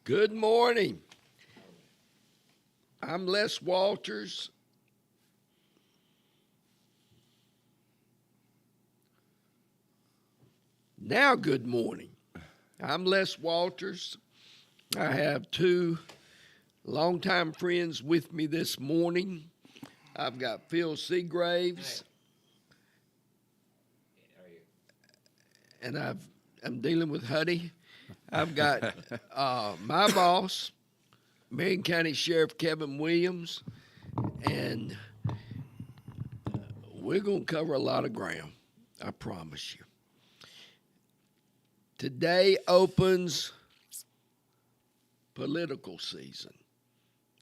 Good morning. I'm Les Walters. Now, good morning. I'm Les Walters. I have two longtime friends with me this morning. I've got Phil Seagraves, and I'm dealing with Hutty. I've got my boss, Marion County Sheriff Kevin Williams, and we're going to cover a lot of ground, I promise you. Today opens political season.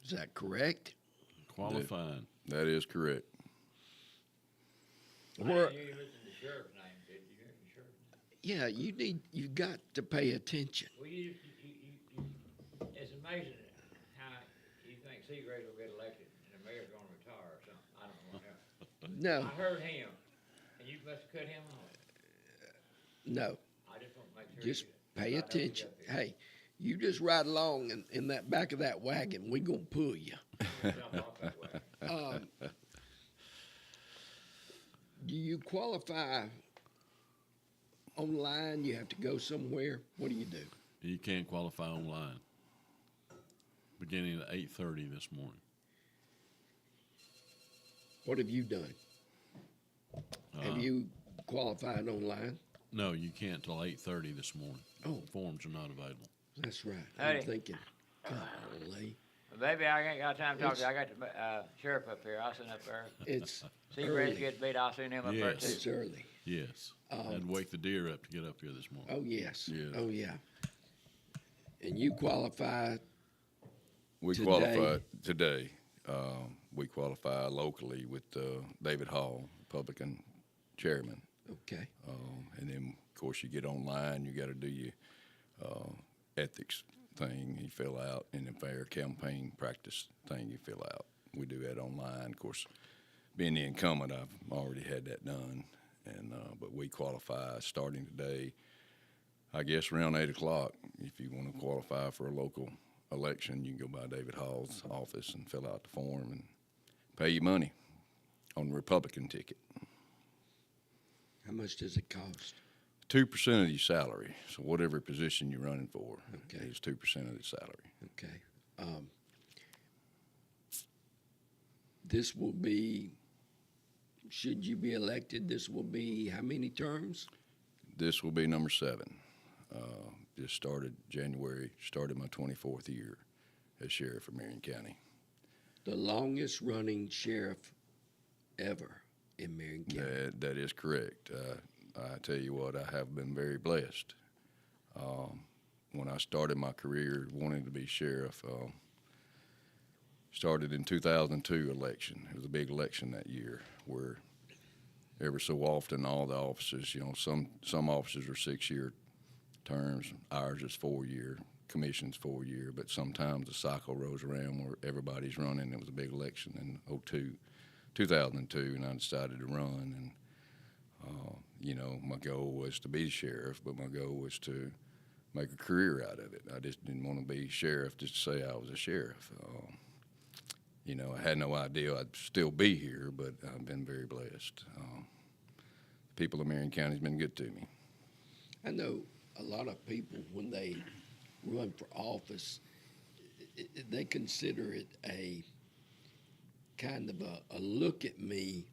Is that correct? Qualifying. That is correct. Where, You listen to sheriff's name, did you hear the sheriff's name? yeah, you got to pay attention. Well, it's amazing how you think Seagraves will get elected and the mayor's gonna retire or something. I don't know what happened. No, I heard him, and you must have cut him off. no, I just want to make sure. just you pay I know you attention. got this. Hey, you just ride along in that back of that wagon. We're going to pull you. Jump off that way. Do you qualify online? You have to go somewhere? What do you do? You can't qualify online. Beginning at 8:30 this morning. What have you done? Have you qualified online? No, you can't till 8:30 this morning. Oh. Forms are not available. That's right. I'm Hey. thinking, golly, Well, baby, I ain't got time to talk to you. I got the sheriff up here. I'll send up there. it's Seagraves early. gets beat, I'll send him up there Yes. too. It's early. Yes. I had to wake the deer up to get up here this morning. Oh, yes. Yeah. Oh, yeah. And you qualify. We Today. qualify today. We qualify locally with David Hall, Republican chairman. Okay. And then, of course, you get online. You got to do your ethics thing you fill out, and the fair campaign practice thing you fill out. We do that online. Of course, being the incumbent, I've already had that done. And but we qualify starting today, I guess around 8 o'clock. If you want to qualify for a local election, you can go by David Hall's office and fill out the form and pay your money on the Republican ticket. How much does it cost? 2% of your salary. So whatever position you're running for Okay. is 2% of the salary. Okay. This will be, should you be elected, this will be how many terms? This will be number 7. Just started January, started my 24th year as sheriff of Marion County. The longest running sheriff ever in Marion County. That is correct. I tell you what, I have been very blessed. When I started my career wanting to be sheriff, started in 2002 election. It was a big election that year where every so often all the officers, some officers are 6-year terms. Ours is 4-year. Commission's 4-year. But sometimes the cycle rolls around where everybody's running. It was a big election in 2002, and I decided to run. And my goal was to be sheriff, but my goal was to make a career out of it. I just didn't want to be sheriff just to say I was a sheriff. I had no idea I'd still be here, but I've been very blessed. The people of Marion County has been good to me. I know a lot of people, when they run for office, they consider it a kind of a look at me.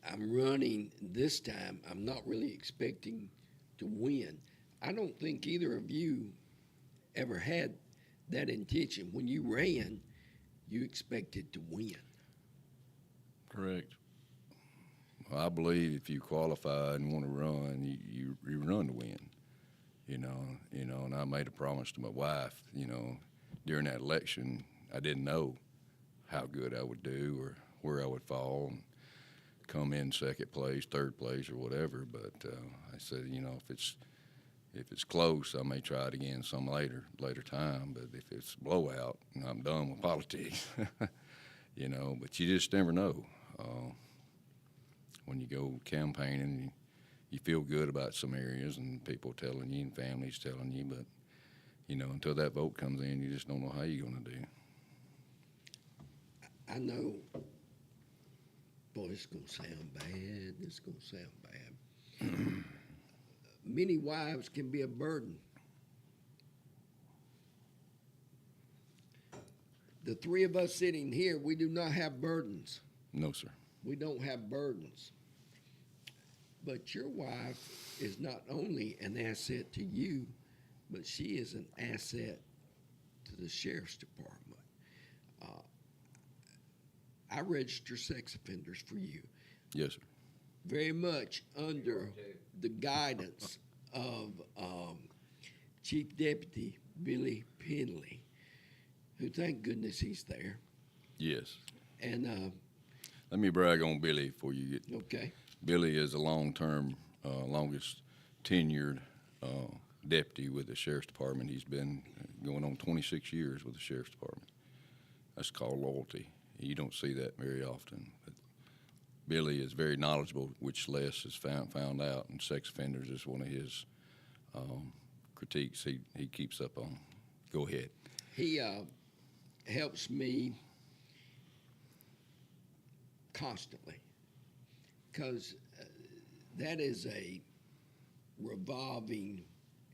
I'm running this time. I'm not really expecting to win. I don't think either of you ever had that intention. When you ran, you expected to win. Correct. Well, I believe if you qualify and want to run, you run to win. And I made a promise to my wife. During that election, I didn't know how good I would do or where I would fall, and come in second place, third place, or whatever. But I said, if it's close, I may try it again some later time. But if it's blowout, I'm done with politics. But you just never know. When you go campaigning, you feel good about some areas and people telling you and families telling you, but you know, until that vote comes in, you just don't know how you're going to do. I know, boy, it's going to sound bad. It's going to sound bad. Many wives can be a burden. The three of us sitting here, we do not have burdens. No, sir. We don't have burdens. But your wife is not only an asset to you, but she is an asset to the sheriff's department. I register sex offenders for you, Yes, sir. very much under the guidance of Chief Deputy Billy Penley, who, thank goodness, he's there. Yes. And Let me brag on Billy before you get. okay, Billy is a long-term, longest tenured deputy with the sheriff's department. He's been going on 26 years with the sheriff's department. That's called loyalty. You don't see that very often. But Billy is very knowledgeable, which Les has found out, and sex offenders is one of his critiques he keeps up on. Go ahead. he helps me constantly, because that is a revolving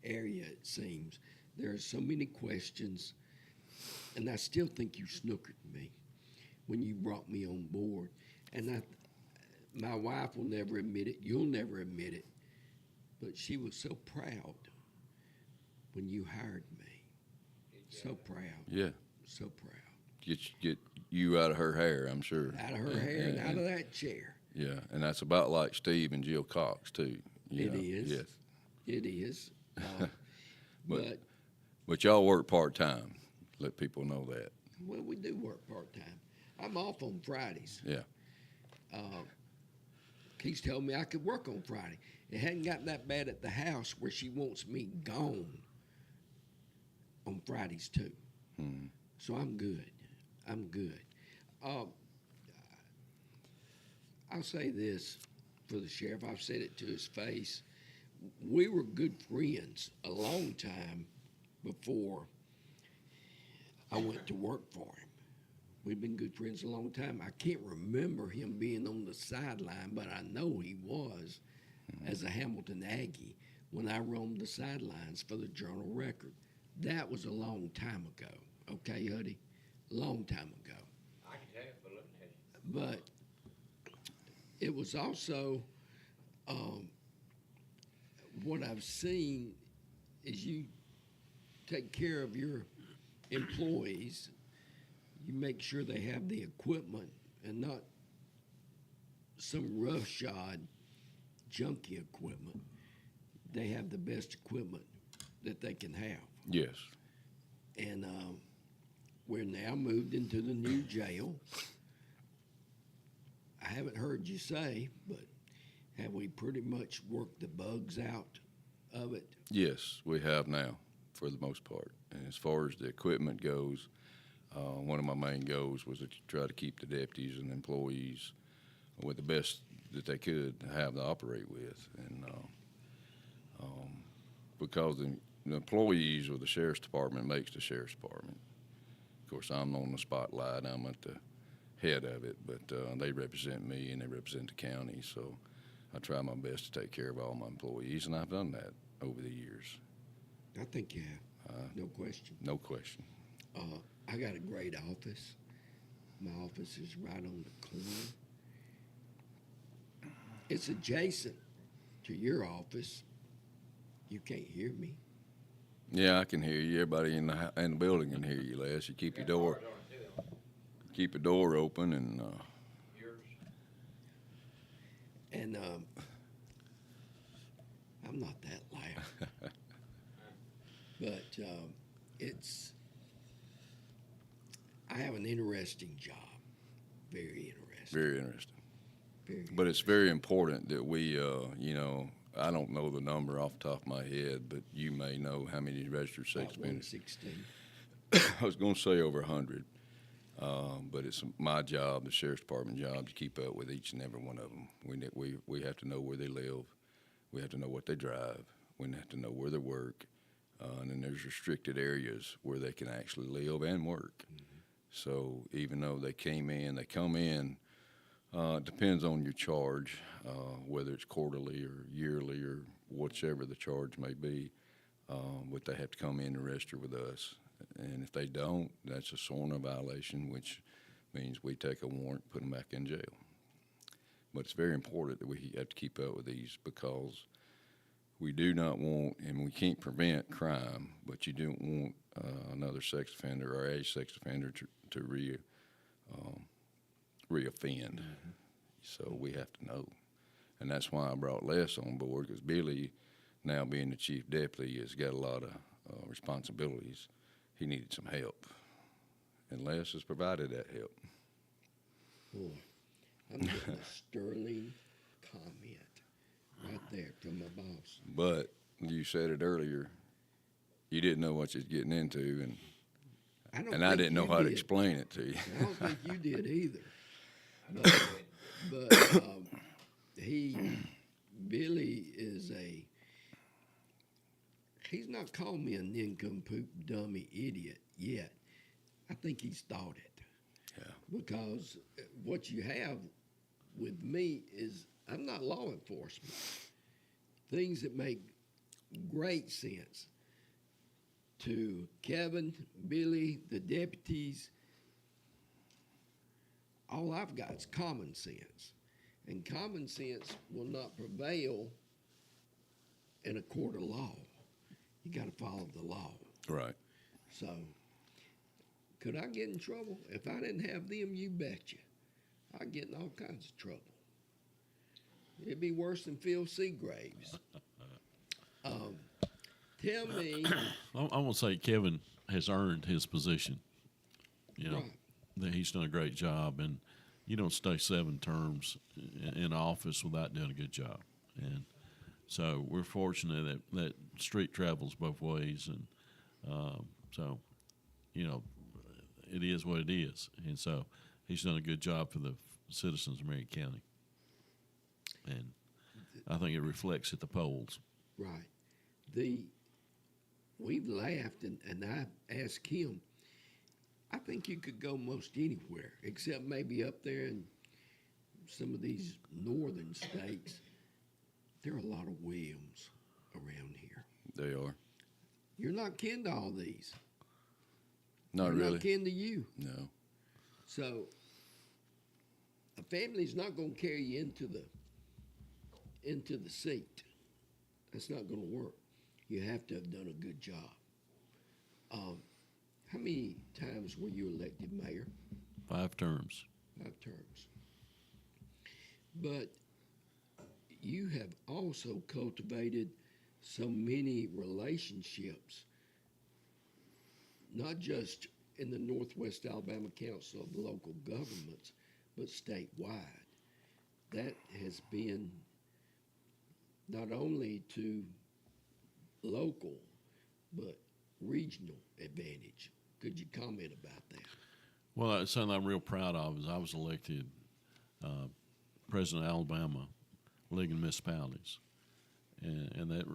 area, it seems. There are so many questions, and I still think you snookered me when you brought me on board. And my wife will never admit it, you'll never admit it, but she was so proud when you hired me. So proud, Yeah. so proud. Get you out of her hair, I'm sure. Out of her hair and out of that chair. Yeah, and that's about like Steve and Jill Cox too. You It know? is. Yes. It is. But, But y'all work part-time. Let people know that. well, we do work part-time. I'm off on Fridays. Yeah. He's telling me I could work on Friday. It hadn't gotten that bad at the house where she wants me gone on Fridays too. Hmm. So I'm good. I'm good. I'll say this for the sheriff. I've said it to his face. We were good friends a long time before I went to work for him. We've been good friends a long time. I can't remember him being on the sideline, but I know he was as a Hamilton Aggie when I roamed the sidelines for the Journal Record. That was a long time ago. Okay, Hutty? Long time ago. I can tell by looking at you. But it was also what I've seen is you take care of your employees. You make sure they have the equipment and not some roughshod, junky equipment. They have the best equipment that they can have. Yes. And we're now moved into the new jail. I haven't heard you say, but have we pretty much worked the bugs out of it? Yes, we have now, for the most part. And as far as the equipment goes, one of my main goals was to try to keep the deputies and employees with the best that they could have to operate with. And because the employees of the sheriff's department makes the sheriff's department. Of course, I'm on the spotlight. I'm at the head of it, but they represent me and they represent the county. So I try my best to take care of all my employees, and I've done that over the years. I think you have, no question. No question. I got a great office. My office is right on the corner. It's adjacent to your office. You can't hear me. Yeah, I can hear you. Everybody in the building can hear you, Les. You keep your door open, and Yours. And I'm not that loud. But I have an interesting job. Very interesting. very interesting. Very But it's very important that we, I don't know the number off the top of my head, but you may know how many registered sex about offenders. 116. I was going to say over 100, but it's my job, the sheriff's department job, to keep up with each and every one of them. We have to know where they live. We have to know what they drive. We have to know where they work. and then there's restricted areas where they can actually live and work. So even though they come in, it depends on your charge, whether it's quarterly or yearly or whichever the charge may be, but they have to come in and register with us. And if they don't, that's a SORNA violation, which means we take a warrant, put them back in jail. But it's very important that we have to keep up with these, because we do not want, and we can't prevent crime, but you don't want another sex offender or a sex offender to reoffend. So we have to know. And that's why I brought Les on board, because Billy, now being the chief deputy, has got a lot of responsibilities. He needed some help, and Les has provided that help. Boy, I'm getting a sterling comment right there from my boss. But you said it earlier, you didn't know what you was getting into, and I I didn't know how to explain it to you. I don't think you did either. But Billy is he's not called me a nincompoop, dummy, idiot yet. I think he's thought it. Yeah. Because what you have with me is I'm not law enforcement. Things that make great sense to Kevin, Billy, the deputies, all I've got is common sense. And common sense will not prevail in a court of law. You got to follow the law. Right. So, could I get in trouble? If I didn't have them, you betcha. I'd get in all kinds of trouble. It'd be worse than Phil Seagraves. Tell me. I want to say Kevin has earned his position. You know, Right. that he's done a great job, and you don't stay 7 terms in office without doing a good job. And so we're fortunate that street travels both ways, and so, you know, it is what it is. And so he's done a good job for the citizens of Marion County. And I think it reflects at the polls. Right. We've laughed, and I asked him, I think you could go most anywhere, except maybe up there in some of these northern states. There are a lot of Williams around here. They are. You're not kin to all these. Not They're really. not kin to you. No. So a family's not going to carry you into the seat. That's not going to work. You have to have done a good job. How many times were you elected mayor? 5 terms. 5 terms. But you have also cultivated so many relationships, not just in the Northwest Alabama Council of Local Governments, but statewide. That has been not only to local, but regional advantage. Could you comment about that? Well, it's something I'm real proud of is I was elected president of Alabama League of Municipalities, and that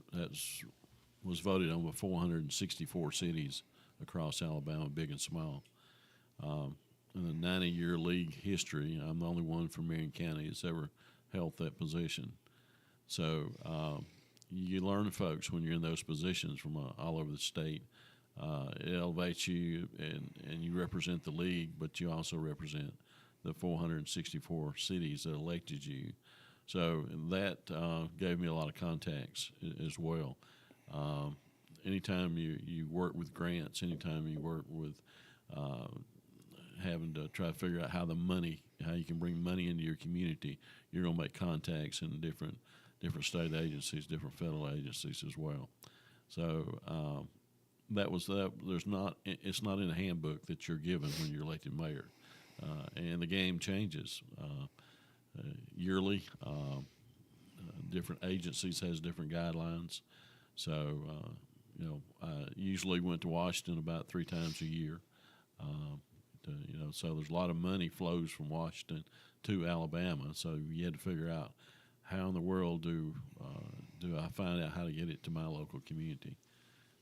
was voted on by 464 cities across Alabama, big and small. In the 90-year league history, I'm the only one from Marion County that's ever held that position. So you learn, folks, when you're in those positions from all over the state. It elevates you, and you represent the league, but you also represent the 464 cities that elected you. So that gave me a lot of contacts as well. Anytime you work with grants, anytime you work with having to try to figure out how you can bring money into your community, you're going to make contacts in different state agencies, different federal agencies as well. So it's not in the handbook that you're given when you're elected mayor, and the game changes yearly. Different agencies has different guidelines. So I usually went to Washington about 3 times a year. So there's a lot of money flows from Washington to Alabama. So you had to figure out how in the world do I find out how to get it to my local community.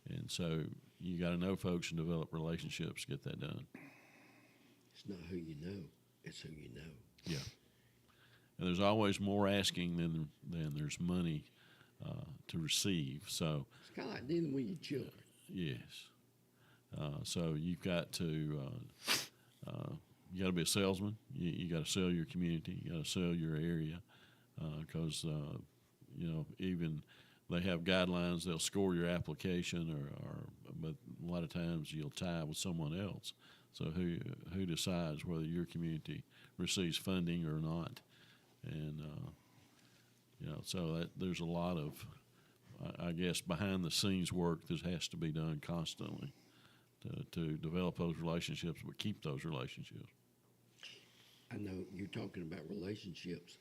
And so you got to know folks and develop relationships to get that done. It's not who you know, it's who you know. Yeah. And there's always more asking than there's money to receive. So It's kind of like dealing with your children. yes. So you've got to you got to be a salesman. You got to sell your community. You got to sell your area because even they have guidelines. They'll score your application, but a lot of times you'll tie with someone else. So who decides whether your community receives funding or not? And so there's a lot of, I guess, behind the scenes work that has to be done constantly to develop those relationships, but keep those relationships. I know you're talking about relationships.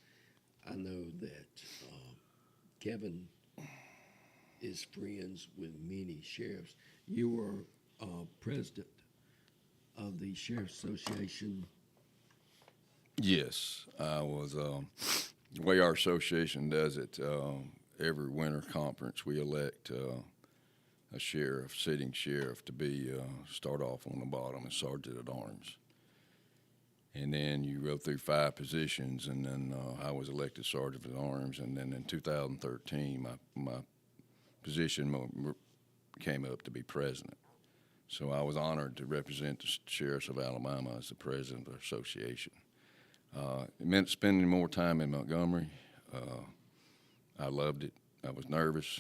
I know that Kevin is friends with many sheriffs. You were president of the Sheriff's Association. Yes, I was. The way our association does it, every winter conference we elect a sheriff, sitting sheriff, to be start off on the bottom as sergeant at arms, and then you go through 5 positions, and then I was elected sergeant at arms, and then in 2013 my position came up to be president. So I was honored to represent the sheriffs of Alabama as the president of the association. It meant spending more time in Montgomery. I loved it. I was nervous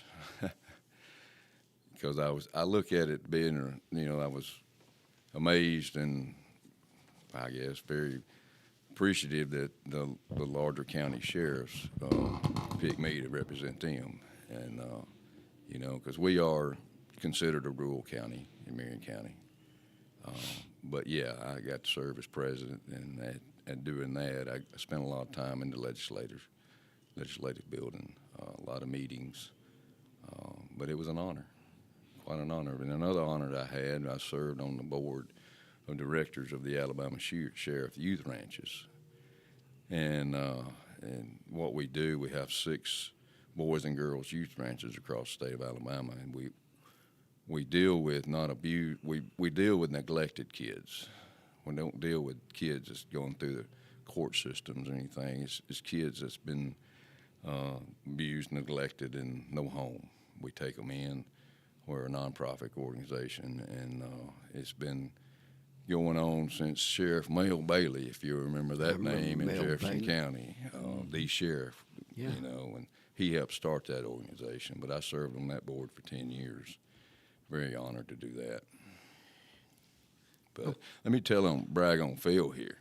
because I look at it being, I was amazed and I guess very appreciative that the larger county sheriffs picked me to represent them. And, because we are considered a rural county in Marion County. But yeah, I got to serve as president, and doing that, I spent a lot of time in the legislative building, a lot of meetings. But it was an honor, quite an honor. And another honor that I served on the board of directors of the Alabama Sheriff Youth Ranches. And what we do, we have 6 boys and girls youth ranches across the state of Alabama, and we deal with not abuse. We deal with neglected kids. We don't deal with kids that's going through the court systems or anything. It's kids that's been abused, neglected, and no home. We take them in. We're a nonprofit organization, and it's been going on since Sheriff Mel Bailey, if you remember that name, in Jefferson County, the sheriff. Yeah. And he helped start that organization. But I served on that board for 10 years. Very honored to do that. But let me brag on Phil here.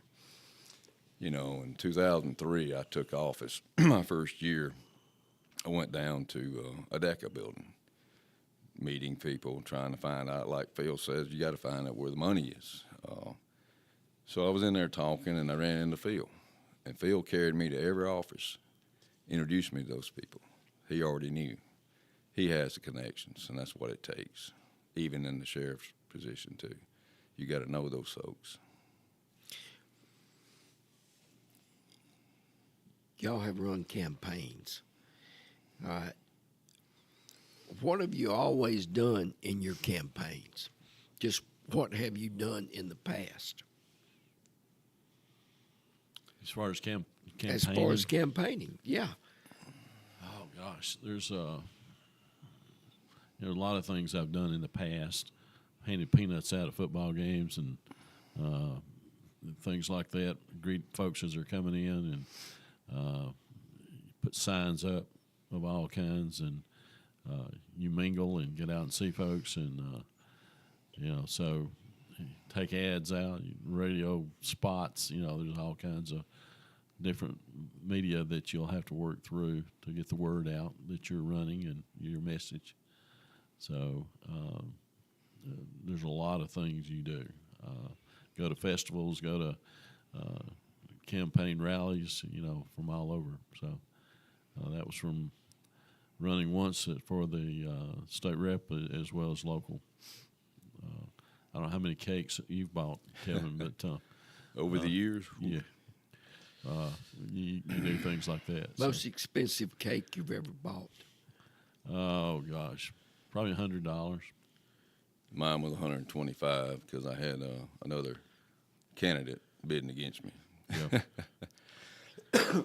In 2003, I took office. My first year, I went down to a DECA building, meeting people, trying to find out, like Phil says, you got to find out where the money is. So I was in there talking, and I ran into Phil. And Phil carried me to every office, introduced me to those people. He already knew. He has the connections, and that's what it takes, even in the sheriff's position, too. You got to know those folks. Y'all have run campaigns. All right. What have you always done in your campaigns? Just what have you done in the past? As far as campaigning? As far as campaigning, yeah. Oh, gosh. There's a lot of things I've done in the past. Handed peanuts out at football games and things like that. Greet folks as they're coming in and put signs up of all kinds. And you mingle and get out and see folks. And, so take ads out, radio spots. There's all kinds of different media that you'll have to work through to get the word out that you're running and your message. So there's a lot of things you do. Go to festivals, go to campaign rallies, from all over. So that was from running once for the state rep as well as local. I don't know how many cakes you've bought, Kevin, but Over the years? Yeah. You do things like that. Most expensive cake you've ever bought? Oh, gosh. Probably $100. Mine was 125 because I had another candidate bidding against me. Yeah.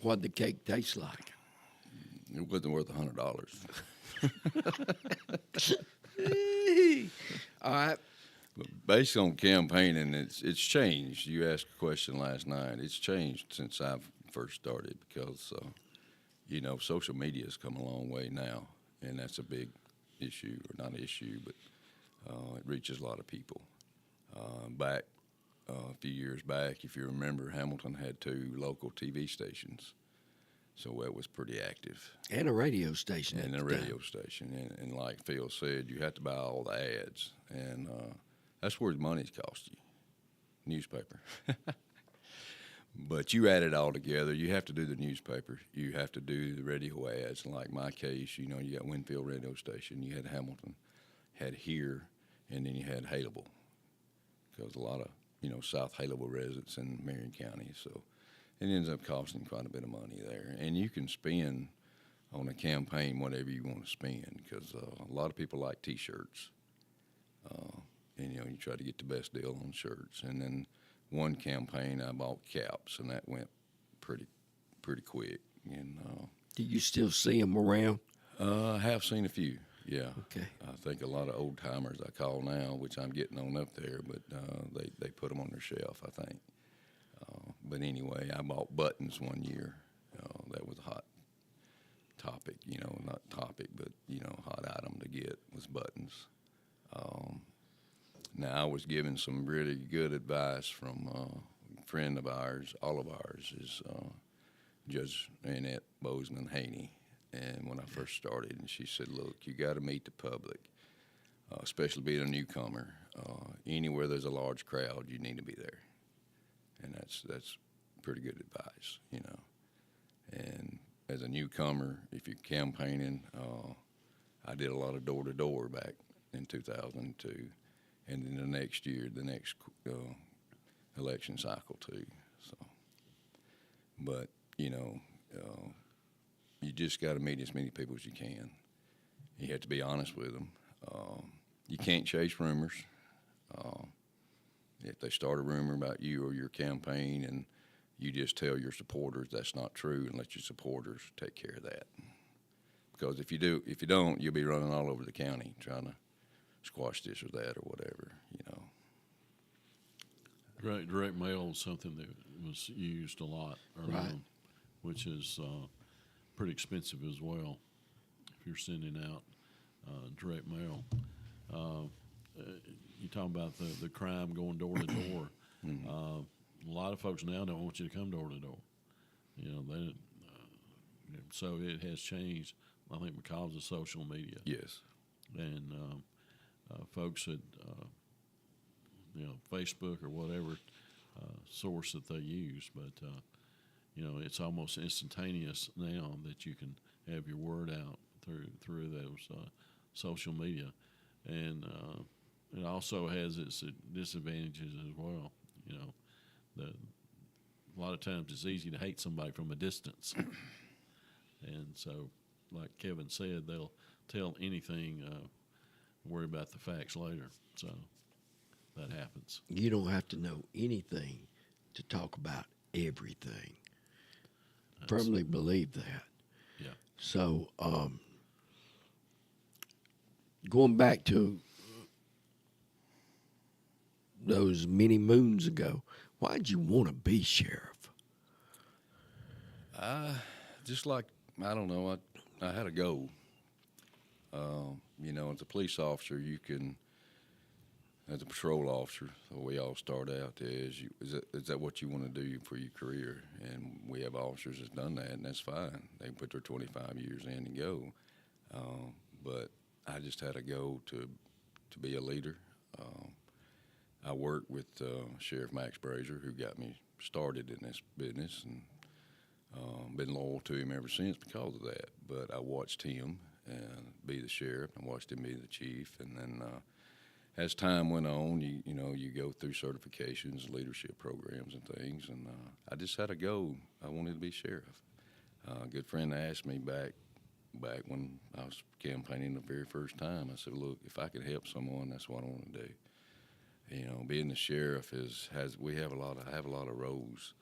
What'd the cake taste like? It wasn't worth $100. All right. But based on campaigning, it's changed. You asked a question last night. It's changed since I've first started because, social media has come a long way now, and that's a big issue, or not issue, but it reaches a lot of people. Back a few years back, if you remember, Hamilton had 2 local TV stations, so it was pretty active. And a radio station. And at a the time. radio station, and like Phil said, you had to buy all the ads, and that's where the money's cost you, newspaper. But you add it all together. You have to do the newspaper. You have to do the radio ads. And like my case, you got Winfield radio station. You had Hamilton, had here, and then you had Halable, because a lot of South Halable residents in Marion County. So it ends up costing quite a bit of money there. And you can spend on a campaign whatever you want to spend, because a lot of people like T-shirts. And you try to get the best deal on shirts. And then one campaign I bought caps, and that went pretty quick. And Do you still see them around? I have seen a few. Yeah. Okay. I think a lot of old timers I call now, which I'm getting on up there, but they put them on their shelf, I think. But anyway, I bought buttons one year. That was a hot topic, not topic, but hot item to get was buttons. Now I was given some really good advice from a friend of ours, all of ours, is Judge Annette Bozeman Haney. And when I first started, and she said, "Look, you got to meet the public, especially being a newcomer. Anywhere there's a large crowd, you need to be there." And that's pretty good advice, And as a newcomer, if you're campaigning, I did a lot of door-to-door back in 2002, and then the next year, the next election cycle too. So, but you just got to meet as many people as you can. You have to be honest with them. You can't chase rumors. If they start a rumor about you or your campaign and you just tell your supporters that's not true, and let your supporters take care of that. Because if you don't, you'll be running all over the county trying to squash this or that or whatever, Direct mail is something that was used a lot early Right. on, which is pretty expensive as well if you're sending out direct mail. You talk about the crime going door to door. A lot of folks now don't want you to come door to door. So it has changed, I think, because of social media. Yes. And folks at Facebook or whatever source that they use, but it's almost instantaneous now that you can have your word out through those social media, and it also has its disadvantages as well. A lot of times it's easy to hate somebody from a distance, and so, like Kevin said, they'll tell anything, worry about the facts later. So that happens. You don't have to know anything to talk about everything. Firmly believe that. Yeah. So, going back to those many moons ago, why'd you want to be sheriff? Just like, I don't know, I had a goal. As a police officer, you can, as a patrol officer, the way all start out is that what you want to do for your career? And we have officers that's done that, and that's fine. They put their 25 years in and go. But I just had a goal to be a leader. I worked with Sheriff Max Brazier, who got me started in this business, and been loyal to him ever since because of that. But I watched him be the sheriff, and watched him be the chief, and then as time went on, you go through certifications, leadership programs, and things. And I just had a goal. I wanted to be sheriff. A good friend asked me back back when I was campaigning the very first time. I said, look, if I can help someone, that's what I want to do. You know, being the sheriff I have a lot of roles.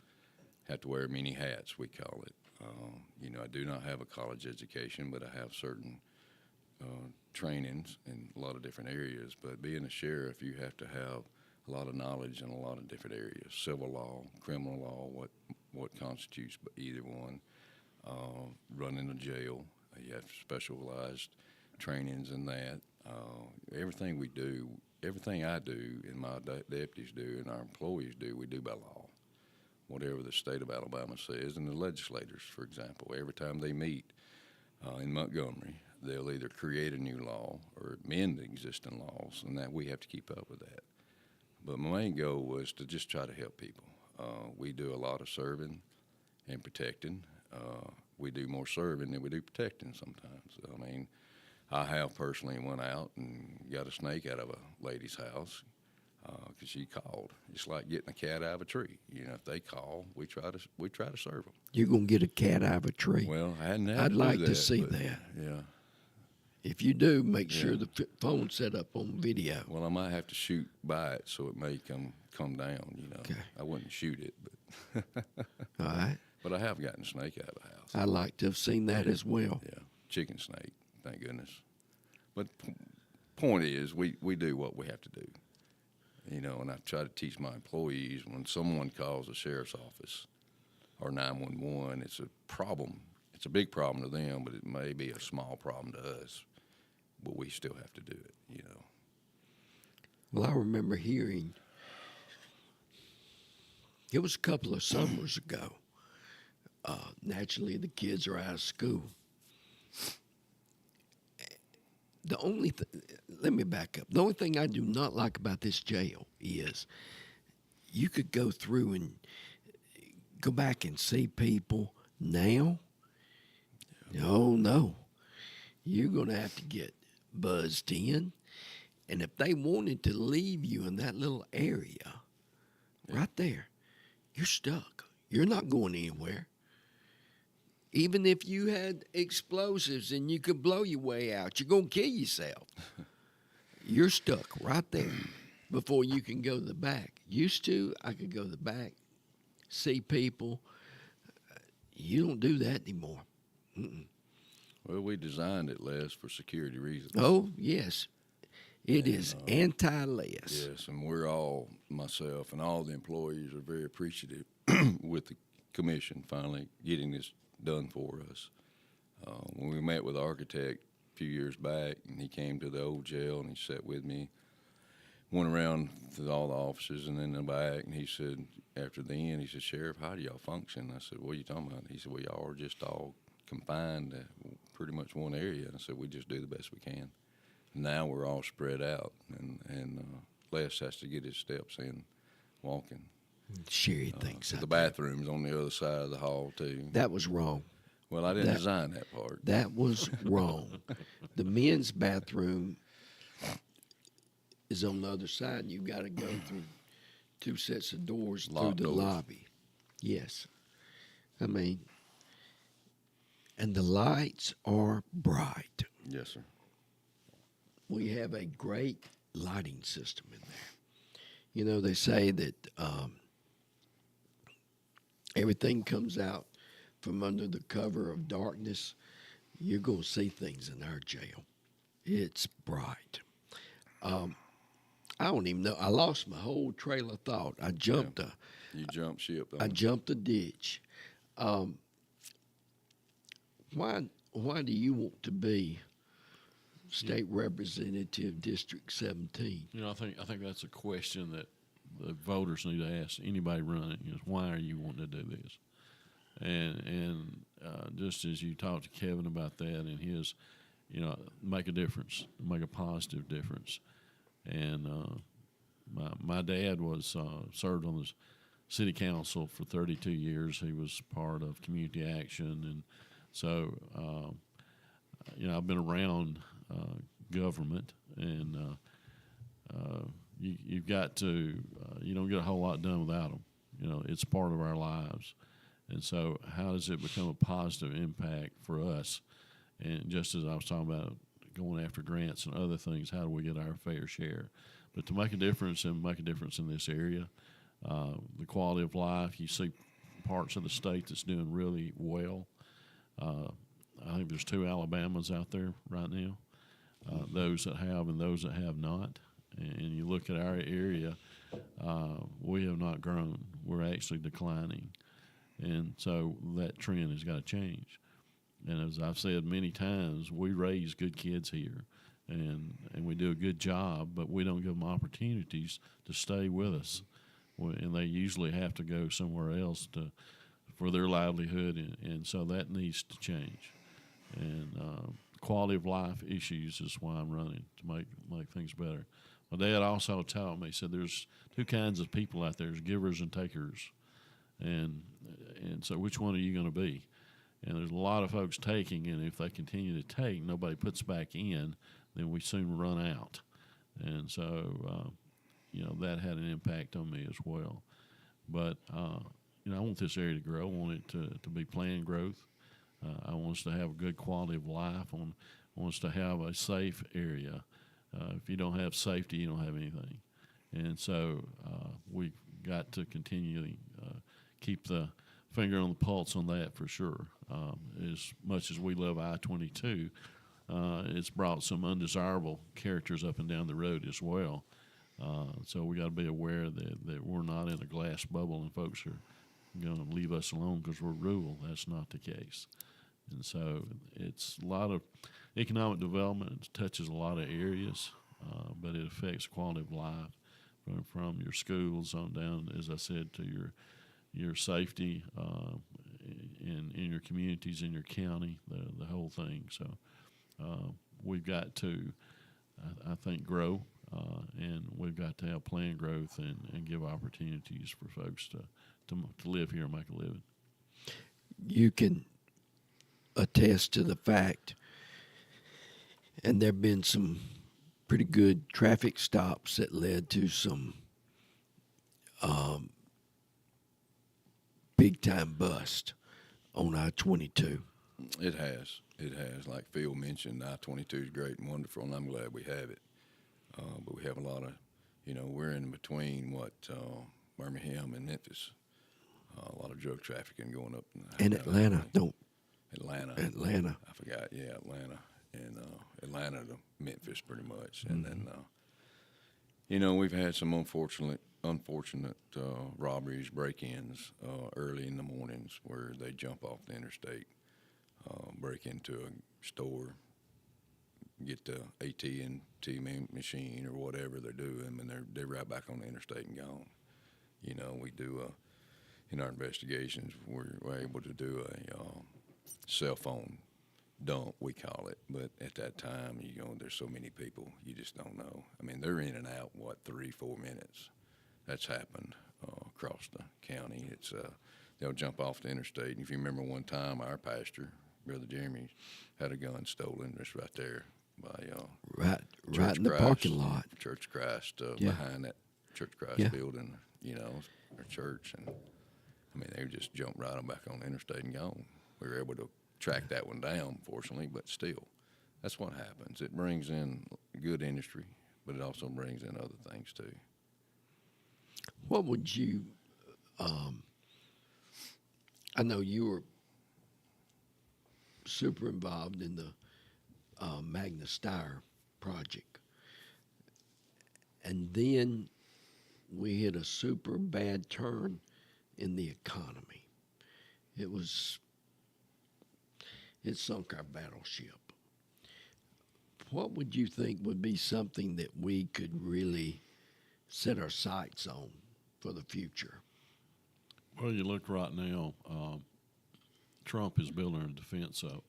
Have to wear many hats, we call it. You know, I do not have a college education, but I have certain trainings in a lot of different areas. But being a sheriff, you have to have a lot of knowledge in a lot of different areas: civil law, criminal law, what constitutes either one. Running a jail, you have specialized trainings in that. Everything we do, everything I do, and my deputies do, and our employees do, we do by law. Whatever the state of Alabama says, and the legislators, for example, every time they meet in Montgomery, they'll either create a new law or amend the existing laws, and that we have to keep up with that. But my main goal was to just try to help people. We do a lot of serving and protecting. We do more serving than we do protecting sometimes. I mean, I have personally went out and got a snake out of a lady's house because she called. It's like getting a cat out of a tree. You know, if they call, we try to serve them. You're gonna get a cat out of a tree. Well, I hadn't had I'd to do like to that, see but, that. Yeah. If you do, make sure Yeah. the phone's set up on video. Well, I might have to shoot by it so it may come down. You know, Okay. I wouldn't shoot it, but All right. but I have gotten a snake out of the house. I'd like to have seen that as well. Yeah, chicken snake, thank goodness. But point is, we do what we have to do. You know, and I try to teach my employees when someone calls the sheriff's office or 911, it's a problem. It's a big problem to them, but it may be a small problem to us. But we still have to do it, you know. Well, I remember hearing, it was a couple of summers ago. Naturally, the kids are out of school. Let me back up. The only thing I do not like about this jail is you could go through and go back and see people now. Oh, no. You're going to have to get buzzed in. And if they wanted to leave you in that little area right there, you're stuck. You're not going anywhere. Even if you had explosives and you could blow your way out, you're going to kill yourself. You're stuck right there before you can go to the back. Used to, I could go to the back, see people. You don't do that anymore. Mm-mm. Well, we designed it, Les, for security reasons. Oh, yes. It is anti-less. Yes, and we're all, myself and all the employees, are very appreciative with the commission finally getting this done for us. When we met with the architect a few years back, and he came to the old jail and he sat with me, went around to all the offices and in the back, and he said, after the end, he said, Sheriff, how do y'all function? I said, what are you talking about? He said, well, y'all are just all confined to pretty much one area. And I said, we just do the best we can. Now we're all spread out, and Les has to get his steps in walking. Sherry thinks The bathroom's on the other side of the hall, too. that was wrong. Well, I didn't design that part. That was wrong. The men's bathroom is on the other side, and you've got to go through two sets of doors Locked through the doors. lobby. Yes. I mean, and the lights are bright. Yes, sir. We have a great lighting system in there. You know, they say that everything comes out from under the cover of darkness. You're going to see things in our jail. It's bright. I don't even know. I lost my whole trail of thought. I jumped You jumped ship. I jumped a ditch. Why do you want to be state representative District 17? You know, I think that's a question that the voters need to ask anybody running. Is why are you wanting to do this? And just as you talked to Kevin about that and his, you know, make a difference, make a positive difference. And my dad was served on the city council for 32 years. He was part of community action, and so you know, I've been around government, and you've got to you don't get a whole lot done without them. You know, it's part of our lives, and so how does it become a positive impact for us? And just as I was talking about going after grants and other things, how do we get our fair share? But to make a difference and make a difference in this area, the quality of life, you see parts of the state that's doing really well. I think there's 2 Alabamas out there right now, those that have and those that have not. And you look at our area, we have not grown. We're actually declining. And so that trend has got to change. And as I've said many times, we raise good kids here, and we do a good job, but we don't give them opportunities to stay with us. And they usually have to go somewhere else for their livelihood, and so that needs to change. And quality of life issues is why I'm running, to make things better. My dad also taught me, he said there's 2 kinds of people out there, there's givers and takers. And so which one are you going to be? And there's a lot of folks taking, and if they continue to take, nobody puts back in, then we soon run out. And so, that had an impact on me as well. But, I want this area to grow. I want it to be planned growth. I want us to have a good quality of life. I want us to have a safe area. If you don't have safety, you don't have anything. And so we've got to continually keep the finger on the pulse on that for sure. As much as we love I-22, it's brought some undesirable characters up and down the road as well. So we got to be aware that we're not in a glass bubble and folks are going to leave us alone because we're rural. That's not the case. And so it's a lot of economic development. It touches a lot of areas, but it affects quality of life from your schools on down, as I said, to your safety in your communities, in your county, the whole thing. So we've got to, I think, grow, and we've got to have planned growth and give opportunities for folks to live here and make a living. You can attest to the fact, and there have been some pretty good traffic stops that led to some big-time bust on I-22. It has. It has. Like Phil mentioned, I-22 is great and wonderful, and I'm glad we have it. But we have a lot of, we're in between Birmingham and Memphis. A lot of drug trafficking going up. And Atlanta, Atlanta. I forgot. Yeah, Atlanta. And Atlanta to Memphis pretty much. And then, we've had some unfortunate robberies, break-ins early in the mornings where they jump off the interstate, break into a store, get the AT&T machine or whatever they're doing, and they're right back on the interstate and gone. We do in our investigations, we're able to do a cell phone dump, we call it. But at that time, there's so many people, you just don't know. I mean, they're in and out, 3-4 minutes. That's happened across the county. It's they'll jump off the interstate. And if you remember one time, our pastor, Brother Jeremy, had a gun stolen just right there by right in the parking lot. Church of Christ, Yeah. behind that Church of Christ building, our church. And I mean, they just jumped right on back on the interstate and gone. We were able to track that one down, fortunately, but still, that's what happens. It brings in good industry, but it also brings in other things too. What would you, I know you were super involved in the Magna Steyr project, and then we hit a super bad turn in the economy. It sunk our battleship. What would you think would be something that we could really set our sights on for the future? Well, you look right now, Trump is building a defense up.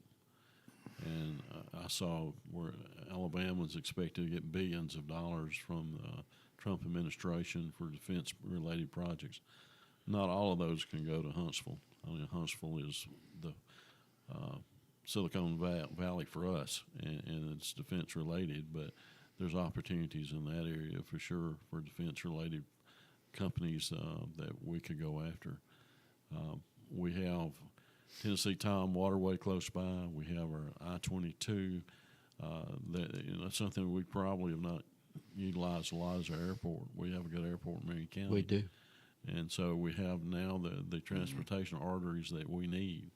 And I saw where Alabama's expected to get billions of dollars from the Trump administration for defense-related projects. Not all of those can go to Huntsville. I mean, Huntsville is the Silicon Valley for us, and it's defense-related, but there's opportunities in that area for sure for defense-related companies that we could go after. We have Tennessee Tom Waterway close by. We have our I-22. That's something we probably have not utilized a lot as our airport. We have a good airport in Marion County. We do. And so we have now the transportation arteries that we need.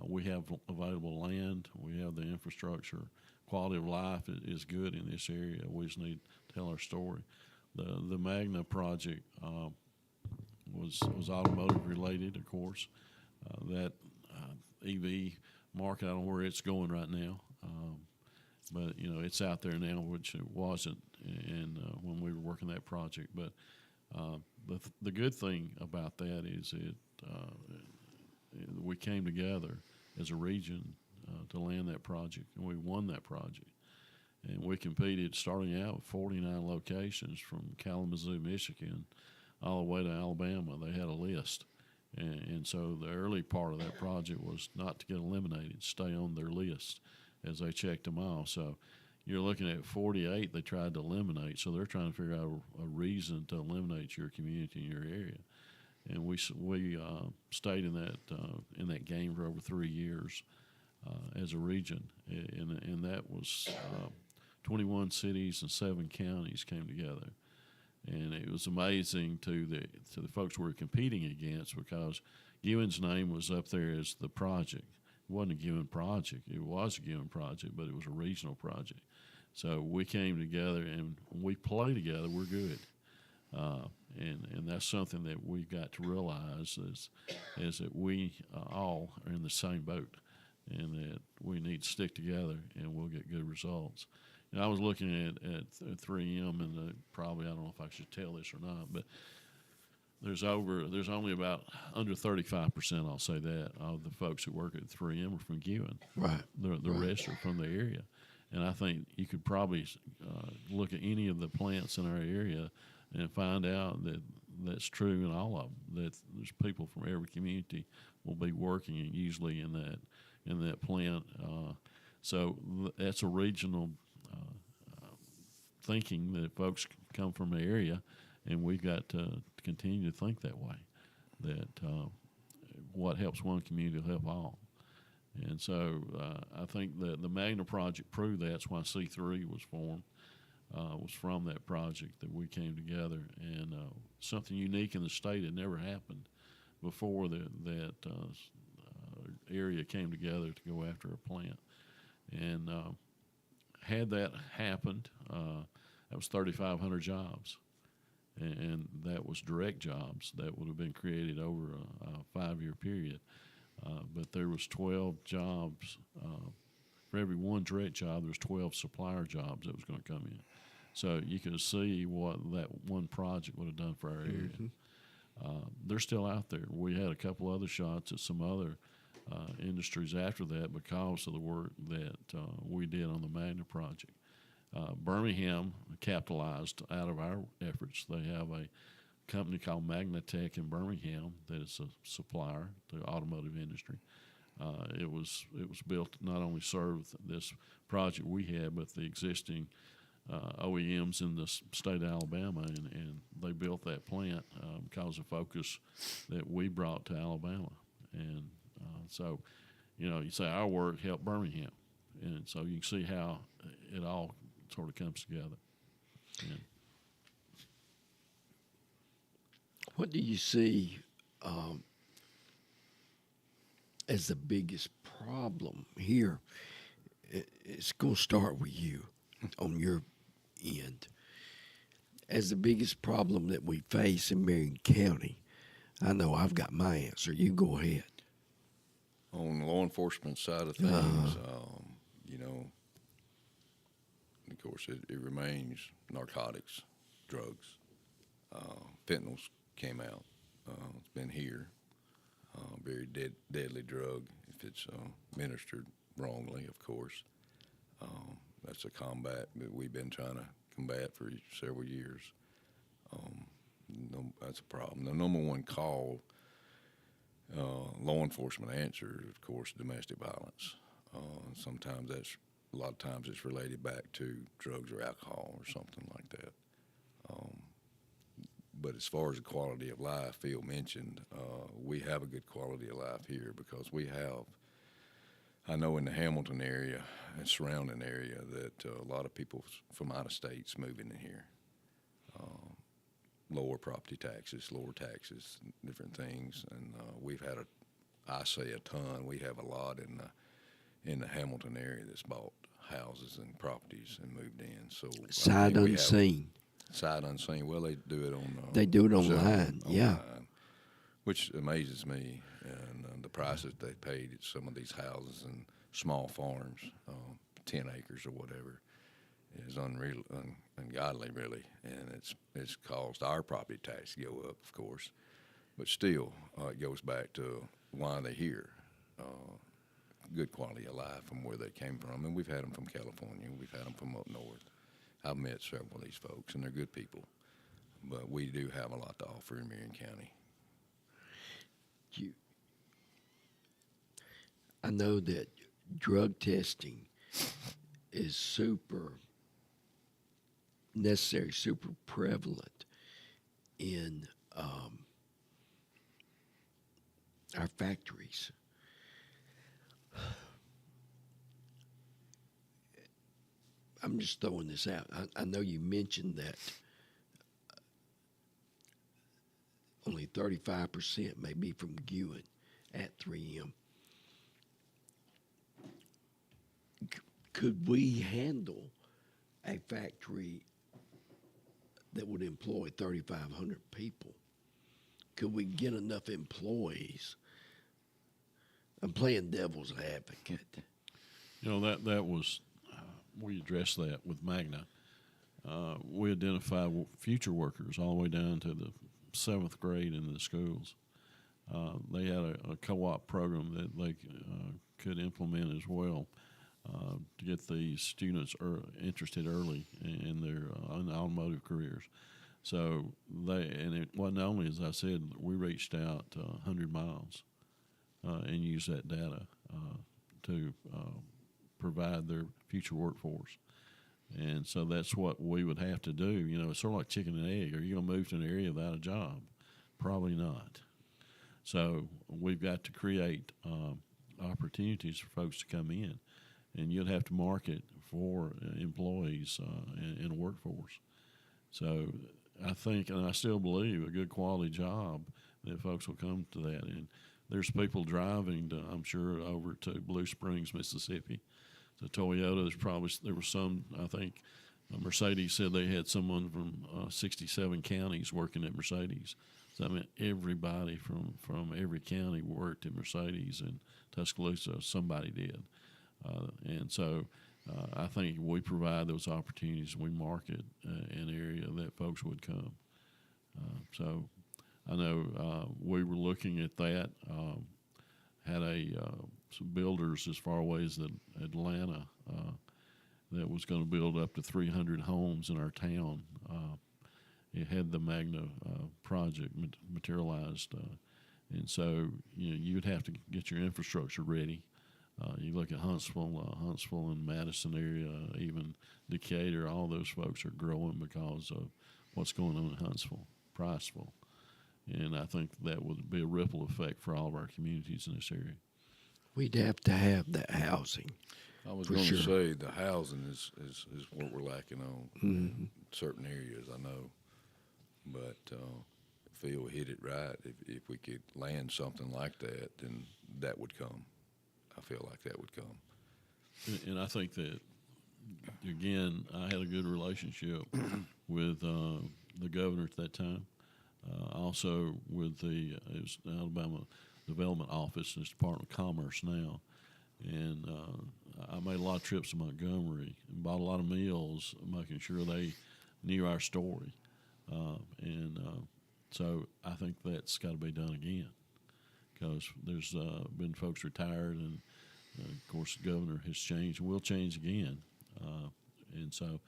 We have available land. We have the infrastructure. Quality of life is good in this area. We just need to tell our story. The Magna project was automotive related, of course. That EV market, I don't know where it's going right now, but it's out there now, which it wasn't, and when we were working that project. But the good thing about that is we came together as a region to land that project, and we won that project. And we competed starting out with 49 locations from Kalamazoo, Michigan, all the way to Alabama. They had a list. And so the early part of that project was not to get eliminated, stay on their list as they checked them off. So you're looking at 48 they tried to eliminate. So they're trying to figure out a reason to eliminate your community in your area. And we stayed in that game for over 3 years as a region. And that was 21 cities and 7 counties came together. And it was amazing to the folks we were competing against, because Gewin's name was up there as the project. It wasn't a Gewin project. It was a Gewin project, but it was a regional project. So we came together, and when we play together, we're good. And that's something that we've got to realize is that we all are in the same boat, and that we need to stick together, and we'll get good results. And I was looking at 3M, and probably, I don't know if I should tell this or not, but there's only about under 35%, I'll say that, of the folks that work at 3M are from Gewin. Right. The rest are from the area. And I think you could probably look at any of the plants in our area and find out that that's true in all of them, that there's people from every community will be working usually in that plant. So that's a regional thinking, that folks come from the area, and we've got to continue to think that way, that what helps one community will help all. And so I think that the Magna project proved that. That's why C3 was formed, was from that project that we came together, and something unique in the state had never happened before that area came together to go after a plant. And had that happened, that was 3,500 jobs, and that was direct jobs that would have been created over a 5-year period. But there was 12 jobs. For every one direct job, there's 12 supplier jobs that was going to come in. So you can see what that one project would have done for our area. Mm-hmm. They're still out there. We had a couple other shots at some other industries after that because of the work that we did on the Magna project. Birmingham capitalized out of our efforts. They have a company called Magnatech in Birmingham that is a supplier to the automotive industry. It was built to not only serve this project we had, but the existing OEMs in the state of Alabama, and they built that plant because of focus that we brought to Alabama. And so, you say our work helped Birmingham, and so you can see how it all sort of comes together. And what do you see as the biggest problem here? It's going to start with you on your end. As the biggest problem that we face in Marion County, I know I've got my answer. You go ahead. On the law enforcement side of things, of course, it remains narcotics, drugs. Fentanyl came out. It's been here. Very deadly drug if it's administered wrongly, of course. That's a combat that we've been trying to combat for several years. That's a problem. The number one call law enforcement answer, of course, domestic violence. A lot of times it's related back to drugs or alcohol or something like that. But as far as the quality of life Phil mentioned, we have a good quality of life here because we have, I know in the Hamilton area and surrounding area that a lot of people from out of states moving in here. Lower property taxes, lower taxes, different things. And we've had I say a ton. We have a lot in the Hamilton area that's bought houses and properties and moved in. So Sight unseen. Sight unseen. Well, they do it on. They do it Zoom, online. Yeah. Which amazes me, and the prices they paid at some of these houses and small farms, 10 acres or whatever, is unreal, ungodly, really, and it's caused our property tax to go up, of course, but still, it goes back to why they're here. Good quality of life from where they came from, and we've had them from California, we've had them from up north. I've met several of these folks, and they're good people, but we do have a lot to offer in Marion County. I know that drug testing is super necessary, super prevalent in our factories. I'm just throwing this out. I know you mentioned that only 35% may be from Gewin at 3M. Could we handle a factory that would employ 3,500 people? Could we get enough employees? I'm playing devil's advocate. You know, that was, we addressed that with Magna. We identified future workers all the way down to the 7th grade in the schools. They had a co-op program that they could implement as well to get these students interested early in their automotive careers. So and it wasn't only, as I said, we reached out 100 miles and used that data to provide their future workforce. And so that's what we would have to do. You know, it's sort of like chicken and egg. Are you going to move to an area without a job? Probably not. So we've got to create opportunities for folks to come in, and you'd have to market for employees in a workforce. So I think, and I still believe, a good quality job that folks will come to that. And there's people driving, I'm sure, over to Blue Springs, Mississippi. The Toyota, there was some, I think, Mercedes said they had someone from 67 counties working at Mercedes. So I mean, everybody from every county worked at Mercedes, and Tuscaloosa, somebody did. And so I think we provide those opportunities, and we market an area that folks would come. So I know we were looking at that, had some builders as far away as Atlanta that was going to build up to 300 homes in our town. It had the Magna project materialized, and so you'd have to get your infrastructure ready. You look at Huntsville and Madison area, even Decatur. All those folks are growing because of what's going on in Huntsville, Priceville, and I think that would be a ripple effect for all of our communities in this area. We'd have to have that housing. I was For going to sure. say the housing is what we're lacking on in certain areas, I know. But Phil hit it right. If we could land something like that, then that would come. I feel like that would come. And I think that, again, I had a good relationship with the governor at that time. Also with it was the Alabama Development Office, and it's Department of Commerce now. And I made a lot of trips to Montgomery and bought a lot of meals, making sure they knew our story. So I think that's got to be done again, because there's been folks retired, and of course the governor has changed and will change again. And so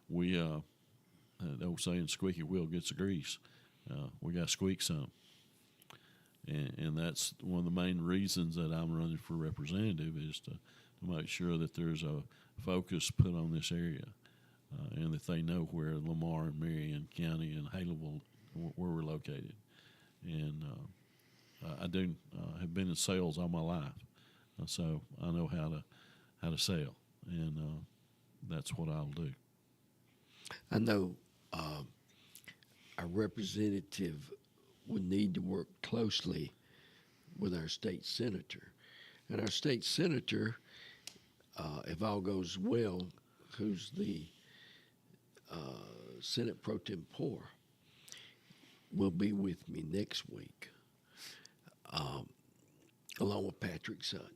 we, the old saying, squeaky wheel gets the grease. We got to squeak some. And that's one of the main reasons that I'm running for representative, is to make sure that there's a focus put on this area, and that they know where Lamar and Marion County and Haleyville where we're located, and I do have been in sales all my life, so I know how to sell, and that's what I'll do. I know our representative would need to work closely with our state senator. And our state senator, if all goes well, who's the Senate Pro Tempore, will be with me next week, along with Patrick Sutton.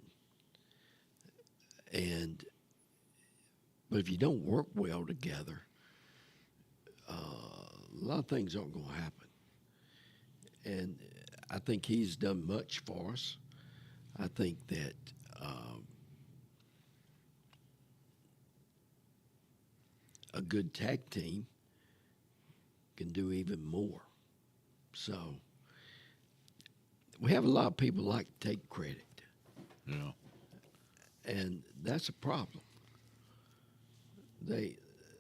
But if you don't work well together, a lot of things aren't going to happen. And I think he's done much for us. I think that a good tag team can do even more. So we have a lot of people like to take credit, Yeah. and that's a problem.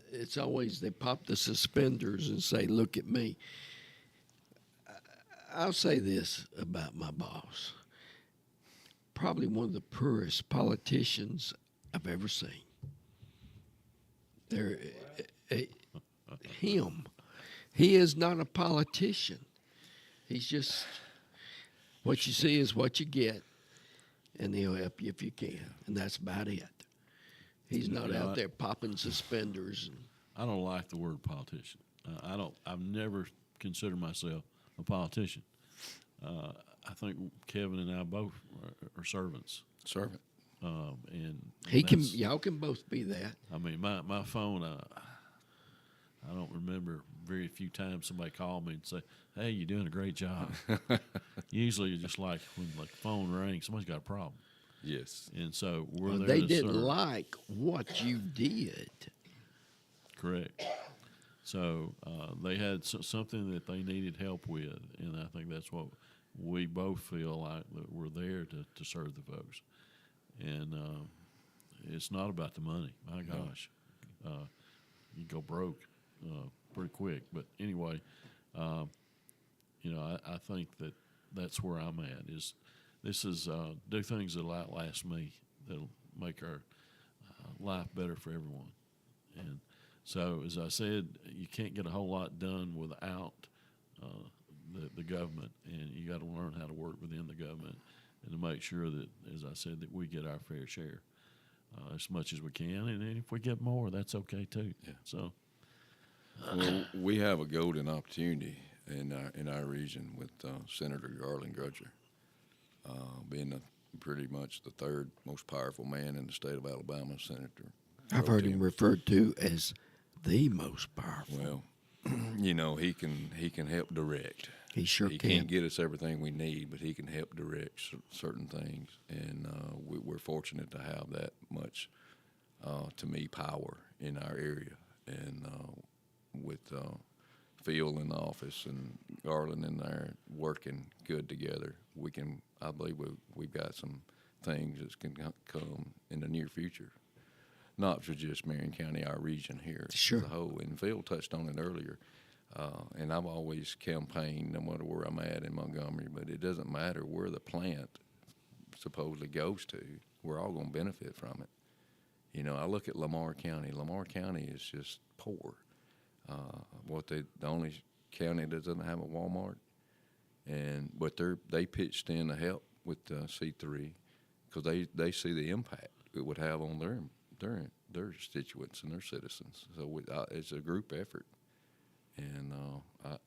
It's always they pop the suspenders and say, "Look at me." I'll say this about my boss: probably one of the poorest politicians I've ever seen. Him, he is not a politician. He's just what you see is what you get, and he'll help you if you can, and that's about it. He's not out there popping suspenders. I don't like the word politician. I've never considered myself a politician. I think Kevin and I both are servants. Servant. And Y'all can both be that. I mean, my phone, I don't remember very few times somebody called me and say, "Hey, you're doing a great job." Usually it's just like when the phone rings, somebody's got a problem. Yes. And so we're Well, there they to didn't serve. like what you did. Correct. So they had something that they needed help with, and I think that's what we both feel like that we're there to serve the folks. And it's not about the money. My gosh, you go broke pretty quick. But anyway, I think that's where I'm at. This is do things that'll outlast me, that'll make our life better for everyone. And so, as I said, you can't get a whole lot done without the government, and you got to learn how to work within the government and to make sure that, as I said, that we get our fair share as much as we can, and if we get more, that's okay too. Yeah. So, Well, we have a golden opportunity in our region with Senator Garland Grudger, being pretty much the third most powerful man in the state of Alabama, Senator. I've Pro heard him Tem. referred to as the most powerful. Well, he can help direct. He sure He can. can't get us everything we need, but he can help direct certain things, and we're fortunate to have that much, to me, power in our area. And with Phil in the office and Garland in there working good together, I believe we've got some things that can come in the near future. Not for just Marion County, our region here Sure. as a whole. And Phil touched on it earlier. And I've always campaigned no matter where I'm at in Montgomery, but it doesn't matter where the plant supposedly goes to. We're all going to benefit from it. I look at Lamar County. Lamar County is just poor. The only county that doesn't have a Walmart, but they pitched in to help with C3 because they see the impact it would have on their constituents and their citizens. So it's a group effort. And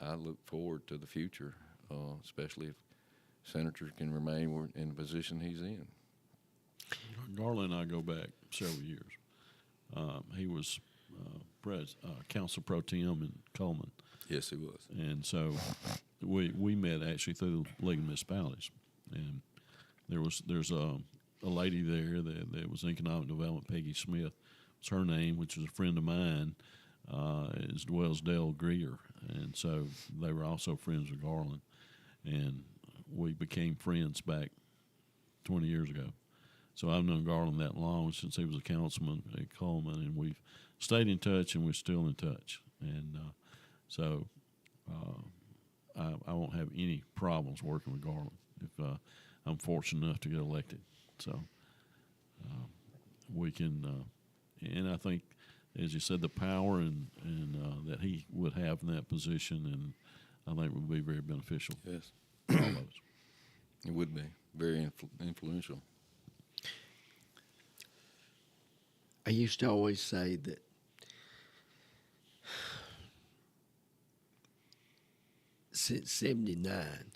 I look forward to the future, especially if Senator can remain in the position he's in. Garland and I go back several years. He was council pro tem in Coleman, Yes, he was. and so we met actually through the League of Municipalities, and there's a lady there that was in economic development, Peggy Smith. It's her name, which was a friend of mine, as well as Dale Greer, and so they were also friends with Garland, and we became friends back 20 years ago. So I've known Garland that long, since he was a councilman at Coleman, and we've stayed in touch, and we're still in touch. And so I won't have any problems working with Garland if I'm fortunate enough to get elected. So we can, and I think, as you said, the power and that he would have in that position, and I think would be very beneficial. Yes, For all of us. it would be very influential. I used to always say that since '79,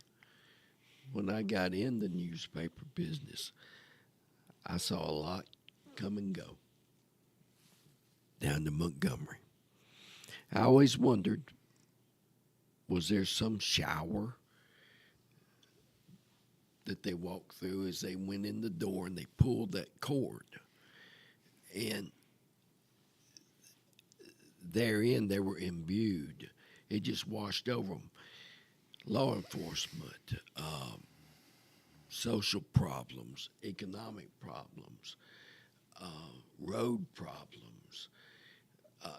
when I got in the newspaper business, I saw a lot come and go down to Montgomery. I always wondered, was there some shower that they walked through as they went in the door and they pulled that cord? And therein they were imbued. It just washed over them. Law enforcement, social problems, economic problems, road problems,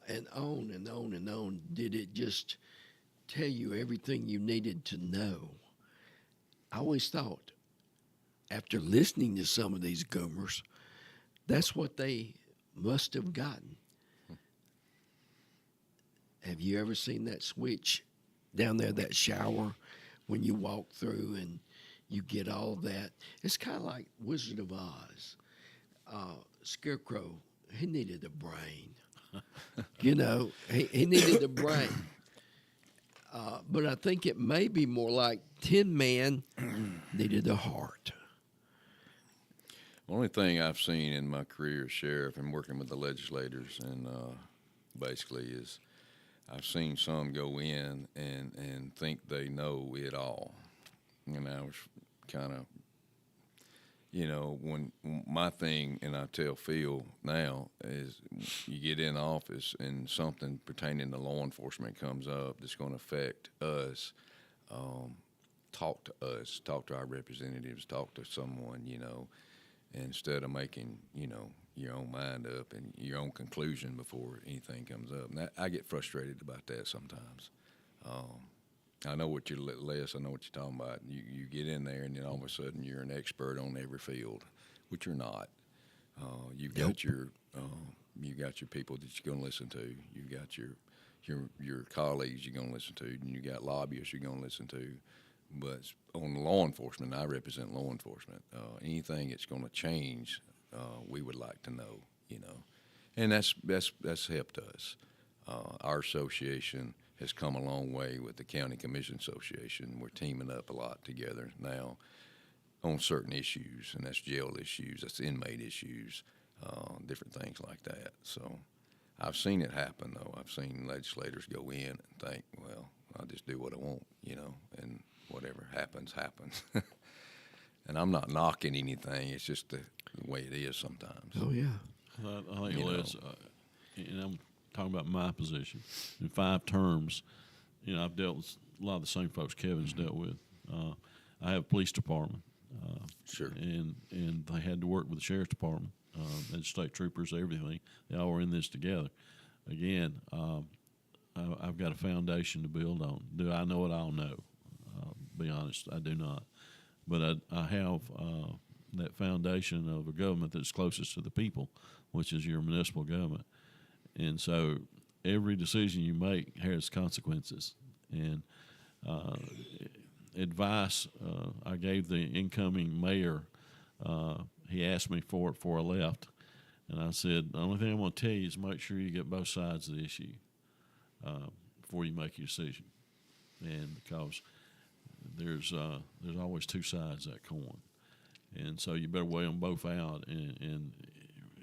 and on and on and on. Did it just tell you everything you needed to know? I always thought, after listening to some of these goomers, that's what they must have gotten. Have you ever seen that switch down there, that shower, when you walk through and you get all that? It's kind of like Wizard of Oz. Scarecrow, he needed a brain. He needed a brain. But I think it may be more like Tin Man needed a heart. The only thing I've seen in my career as sheriff and working with the legislators and basically is I've seen some go in and think they know it all. And I was kind of, when my thing, and I tell Phil now, is you get in office and something pertaining to law enforcement comes up that's going to affect us, talk to us, talk to our representatives, talk to someone, instead of making, your own mind up and your own conclusion before anything comes up. And I get frustrated about that sometimes. I know what Les, I know what you're talking about. You get in there and then all of a sudden you're an expert on every field, which you're not. You've got your people that you're going to listen to. You've got your colleagues you're going to listen to, and you got lobbyists you're going to listen to. But on law enforcement, I represent law enforcement. Anything that's going to change, we would like to know, and that's helped us. Our association has come a long way with the County Commission Association. We're teaming up a lot together now on certain issues, and that's jail issues, that's inmate issues, different things like that. So I've seen it happen, though. I've seen legislators go in and think, well, I'll just do what I want, and whatever happens, happens. And I'm not knocking anything. It's just the way it is sometimes. Oh, yeah. I think, Les, and I'm talking about my position. In 5 terms, I've dealt with a lot of the same folks Kevin's dealt with. I have a police department. Sure. And they had to work with the sheriff's department, and state troopers, everything. They all were in this together. Again, I've got a foundation to build on. Do I know it all? No. Be honest, I do not. But I have that foundation of a government that's closest to the people, which is your municipal government. And so every decision you make has consequences. And advice I gave the incoming mayor, he asked me for it before I left. And I said, the only thing I'm going to tell you is make sure you get both sides of the issue before you make your decision. And because there's always 2 sides of that coin. And so you better weigh them both out. And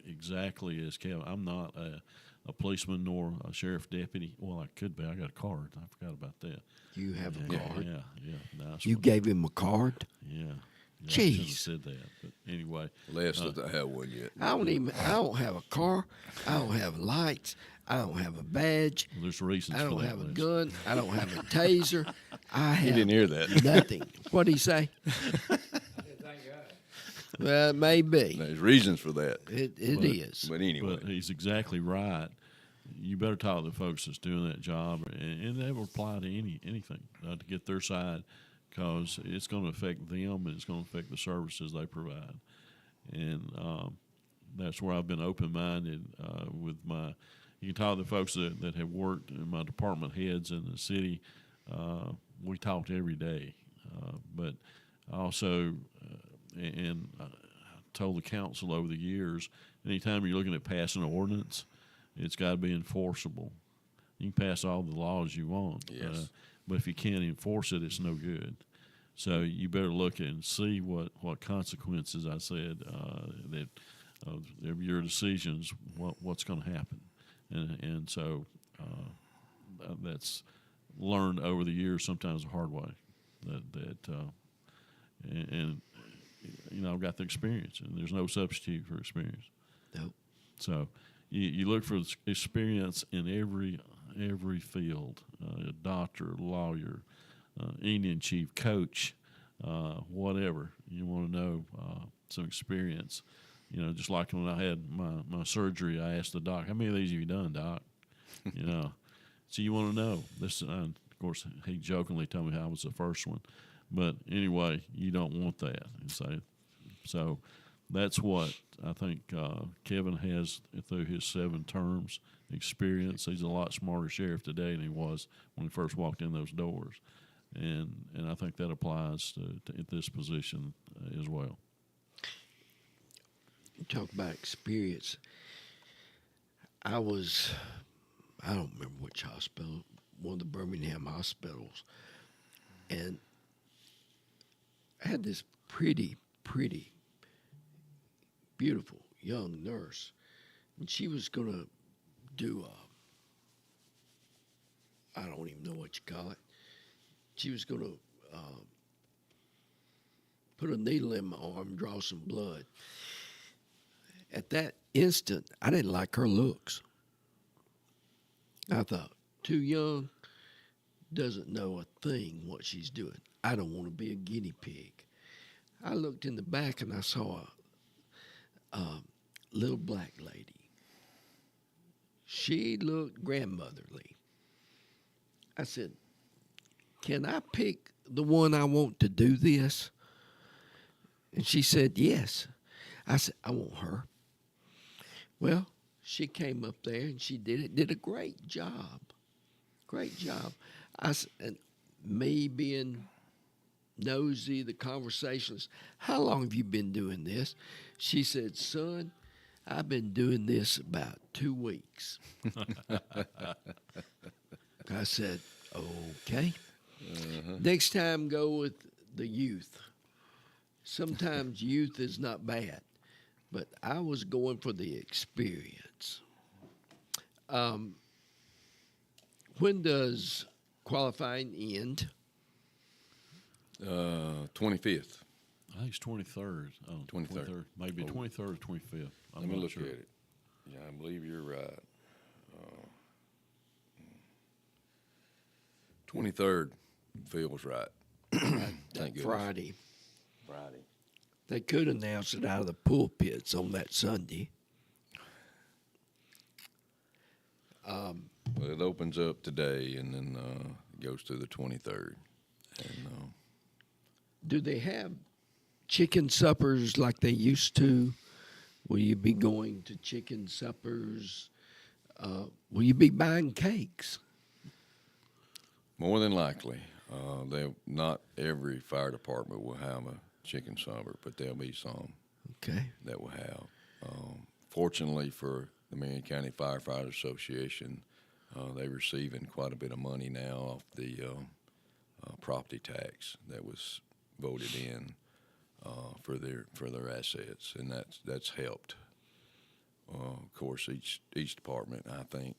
exactly as Kevin, I'm not a policeman nor a sheriff deputy. Well, I could be. I got a card. I forgot about that. You have a card? Yeah. Nice You one. gave him a card? Yeah. I Jeez. should have said that. But anyway. Les doesn't have one yet. I don't have a car. I don't have lights. I don't have a badge. Well, there's reasons I for don't that. have a Les. gun. I don't have a taser. I have You didn't hear that. nothing. What'd he say? Thank God. Well, it may be. There's reasons for that. It is. But anyway. But he's exactly right. you better talk to the folks that's doing that job, and that will apply to anything to get their side, because it's going to affect them and it's going to affect the services they provide. And that's where I've been open-minded with my. You can talk to the folks that have worked in my department heads in the city. We talked every day, but also, and I told the council over the years, anytime you're looking at passing an ordinance, it's got to be enforceable. You can pass all the laws you want, Yes. but if you can't enforce it, it's no good. So you better look and see what consequences, I said, that of your decisions, what's going to happen. And so that's learned over the years, sometimes the hard way. And I've got the experience, and there's no substitute for experience. Nope. So you look for experience in every field, a doctor, lawyer, Indian chief, coach, whatever. You want to know some experience. Just like when I had my surgery, I asked the doc, "How many of these have you done, doc?" So you want to know. This, of course, he jokingly told me I was the first one, but anyway, you don't want that. So that's what I think Kevin has through his 7 terms experience. He's a lot smarter sheriff today than he was when he first walked in those doors, and I think that applies to this position as well. You talk about experience. I don't remember which hospital, one of the Birmingham hospitals, and I had this pretty, beautiful young nurse, and she was going to do I don't even know what you call it. She was going to put a needle in my arm, draw some blood. At that instant, I didn't like her looks. I thought, too young, doesn't know a thing what she's doing. I don't want to be a guinea pig. I looked in the back and I saw a little black lady. She looked grandmotherly. I said, "Can I pick the one I want to do this?" And she said, "Yes." I said, "I want her." Well, she came up there and she did a great job. Great job. And me being nosy, the conversations, "How long have you been doing this?" She said, "Son, I've been doing this about 2 weeks." I said, "Okay." Next time, go with the youth. Sometimes youth is not bad, but I was going for the experience. When does qualifying end? 25th. I think it's 23rd. Oh, 23rd. Maybe Oh. 23rd or 25th. I'm Let me not look sure. at it. Yeah, I believe you're right. 23rd feels right. Thank goodness. Friday. Friday. They could announce it out of the pulpits on that Sunday. Well, it opens up today and then goes to the 23rd. And Do they have chicken suppers like they used to? Will you be going to chicken suppers? Will you be buying cakes? more than likely, not every fire department will have a chicken supper, but there'll be some Okay. that will have. Fortunately for the Marion County Firefighters Association, they're receiving quite a bit of money now off the property tax that was voted in for their assets, and that's helped. Of course, each department, I think,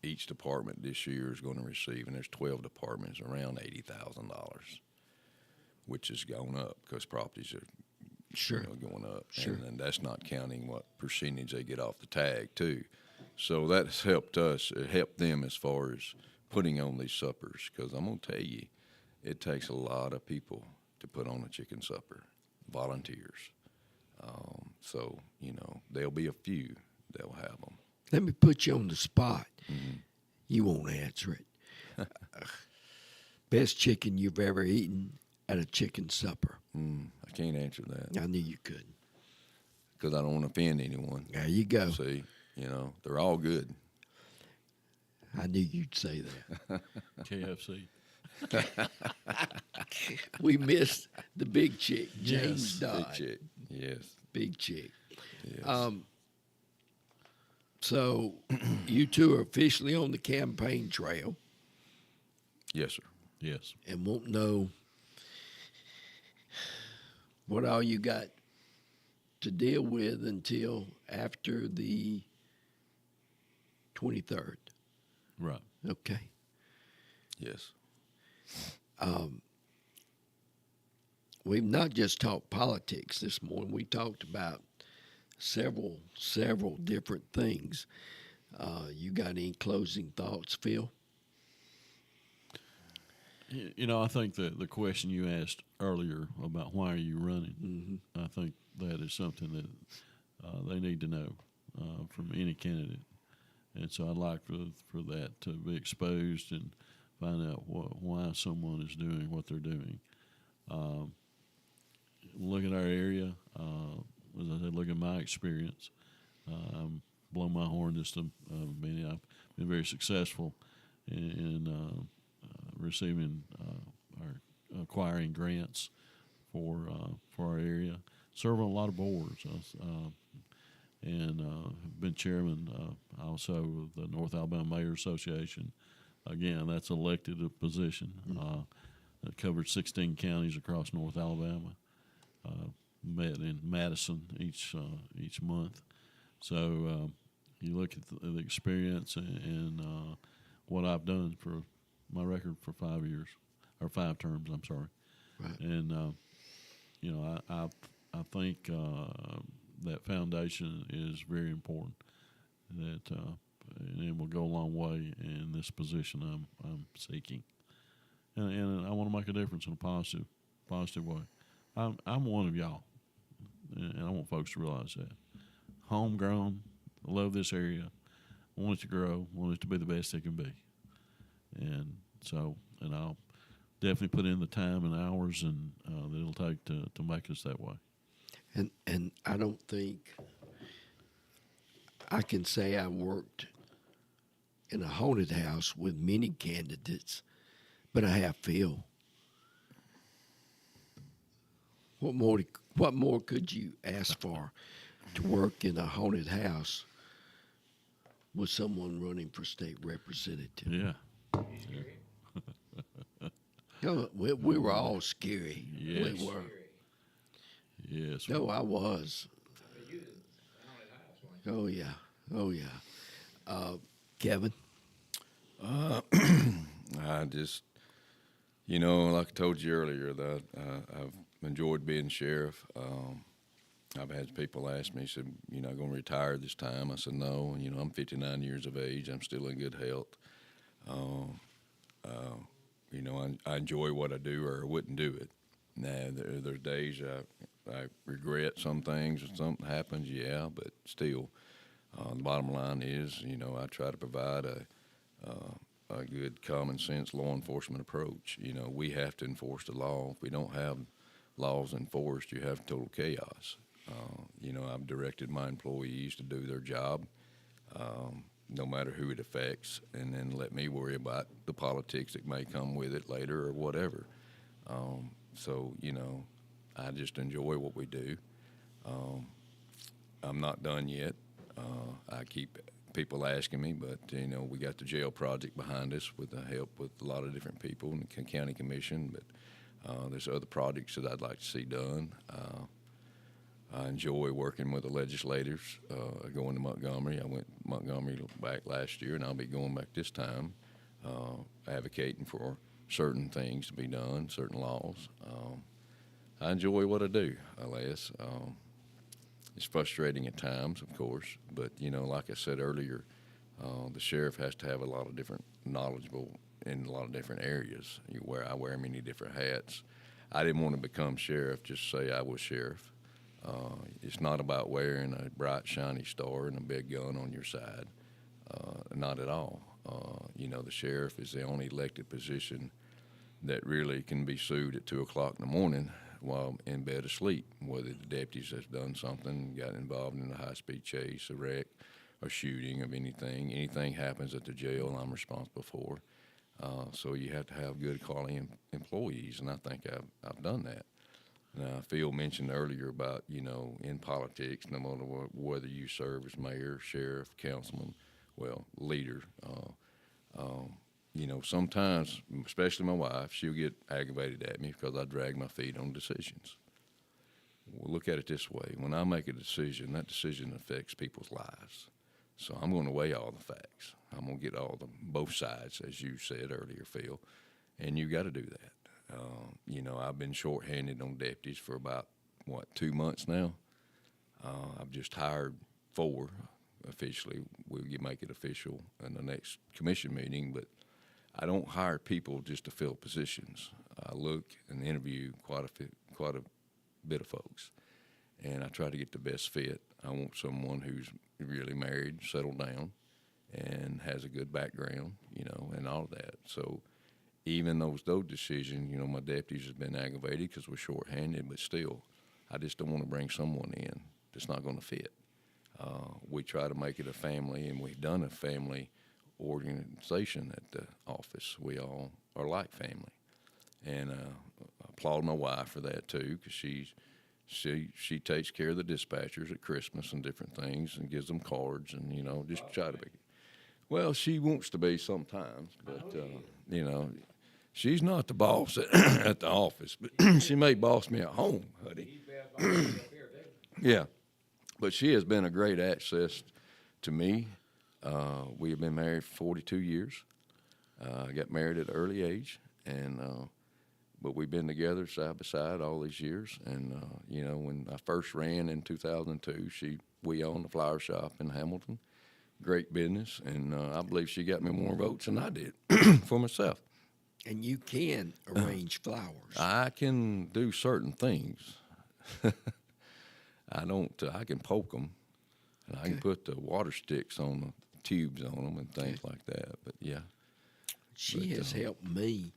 each department this year is going to receive, and there's 12 departments, around $80,000, which has gone up because properties are Sure. going up. Sure. And that's not counting what percentage they get off the tag, too. So that's helped us. It helped them as far as putting on these suppers, because I'm going to tell you, it takes a lot of people to put on a chicken supper, volunteers. So, there'll be a few that will have them. Let me put you on the spot. You won't answer it. Best chicken you've ever eaten at a chicken supper. I can't answer that I knew you couldn't. because I don't want to offend anyone. There you go. See, they're all good. I knew you'd say that. KFC. We missed the big chick, James Yes, Dodd. Big chick. Yes. Big chick. Yes. So you two are officially on the campaign trail Yes, sir. Yes. and won't know what all you got to deal with until after the 23rd. Right. Okay. Yes. We've not just talked politics this morning. We talked about several different things. You got any closing thoughts, Phil? I think the question you asked earlier about why are you running, I think that is something that they need to know from any candidate. And so I'd like for that to be exposed and find out why someone is doing what they're doing. Look at our area. As I said, look at my experience. I'm blowing my horn just a minute. I've been very successful in receiving or acquiring grants for our area. Serve on a lot of boards, and been chairman also of the North Alabama Mayor Association. Again, that's elected a position that covered 16 counties across North Alabama. Met in Madison each month. So you look at the experience and what I've done for my record for 5 years, or 5 terms, I'm sorry. Right. And, I think that foundation is very important. And it will go a long way in this position I'm seeking. And I want to make a difference in a positive way. I'm one of y'all, and I want folks to realize that. Homegrown, I love this area, want it to grow, want it to be the best it can be. And I'll definitely put in the time and hours and that it'll take to make us that way. And I don't think I can say I worked in a haunted house with many candidates, but I have Phil. What more could you ask for to work in a haunted house with someone running for state representative? Yeah. We were all scary. Yes. We were. Yes. No, I was. Oh yeah. Oh yeah. Kevin. I just, like I told you earlier, that I've enjoyed being sheriff. I've had people ask me, said, "You're not going to retire this time?" I said, "No." I'm 59 years of age. I'm still in good health. I enjoy what I do, or I wouldn't do it. Now, there's days I regret some things if something happens, yeah, but still, the bottom line is, I try to provide a good common sense law enforcement approach. We have to enforce the law. If we don't have laws enforced, you have total chaos. I've directed my employees to do their job, no matter who it affects, and then let me worry about the politics that may come with it later or whatever. I just enjoy what we do. I'm not done yet. I keep people asking me, but we got the jail project behind us with the help with a lot of different people in the county commission. But there's other projects that I'd like to see done. I enjoy working with the legislators. Going to Montgomery, I went to Montgomery back last year, and I'll be going back this time, advocating for certain things to be done, certain laws. I enjoy what I do, Elias. It's frustrating at times, of course, but like I said earlier, the sheriff has to have a lot of different knowledgeable in a lot of different areas. I wear many different hats. I didn't want to become sheriff just to say I was sheriff. It's not about wearing a bright, shiny star and a big gun on your side. Not at all. The sheriff is the only elected position that really can be sued at 2 o'clock in the morning while in bed asleep, whether the deputies has done something, got involved in a high-speed chase, a wreck, a shooting of anything. Anything happens at the jail, I'm responsible for. So you have to have good quality employees, and I think I've done that. Now, Phil mentioned earlier about, in politics, no matter whether you serve as mayor, sheriff, councilman, leader, sometimes, especially my wife, she'll get aggravated at me because I drag my feet on decisions. Well, look at it this way. When I make a decision, that decision affects people's lives. So I'm going to weigh all the facts. I'm going to get both sides, as you said earlier, Phil, and you got to do that. I've been shorthanded on deputies for about, 2 months now. I've just hired 4 officially. We'll make it official in the next commission meeting, but I don't hire people just to fill positions. I look and interview quite a bit of folks, and I try to get the best fit. I want someone who's really married, settled down, and has a good background, and all of that. So even those decisions, my deputies have been aggravated because we're shorthanded, but still, I just don't want to bring someone in that's not going to fit. We try to make it a family, and we've done a family organization at the office. We all are like family, and I applaud my wife for that too, because she takes care of the dispatchers at Christmas and different things, and gives them cards, and just try to be. Well, she wants to be sometimes, but she's not the boss at the office, but she may boss me at home, Hutty. Yeah, but she has been a great access to me. We have been married for 42 years. I got married at an early age, but we've been together side by side all these years. And when I first ran in 2002, we owned a flower shop in Hamilton, great business, and I believe she got me more votes than I did for myself. And you can arrange flowers. I can do certain things. I can poke them, and I can put the water sticks on the tubes on them and things like that. But yeah, She has helped me.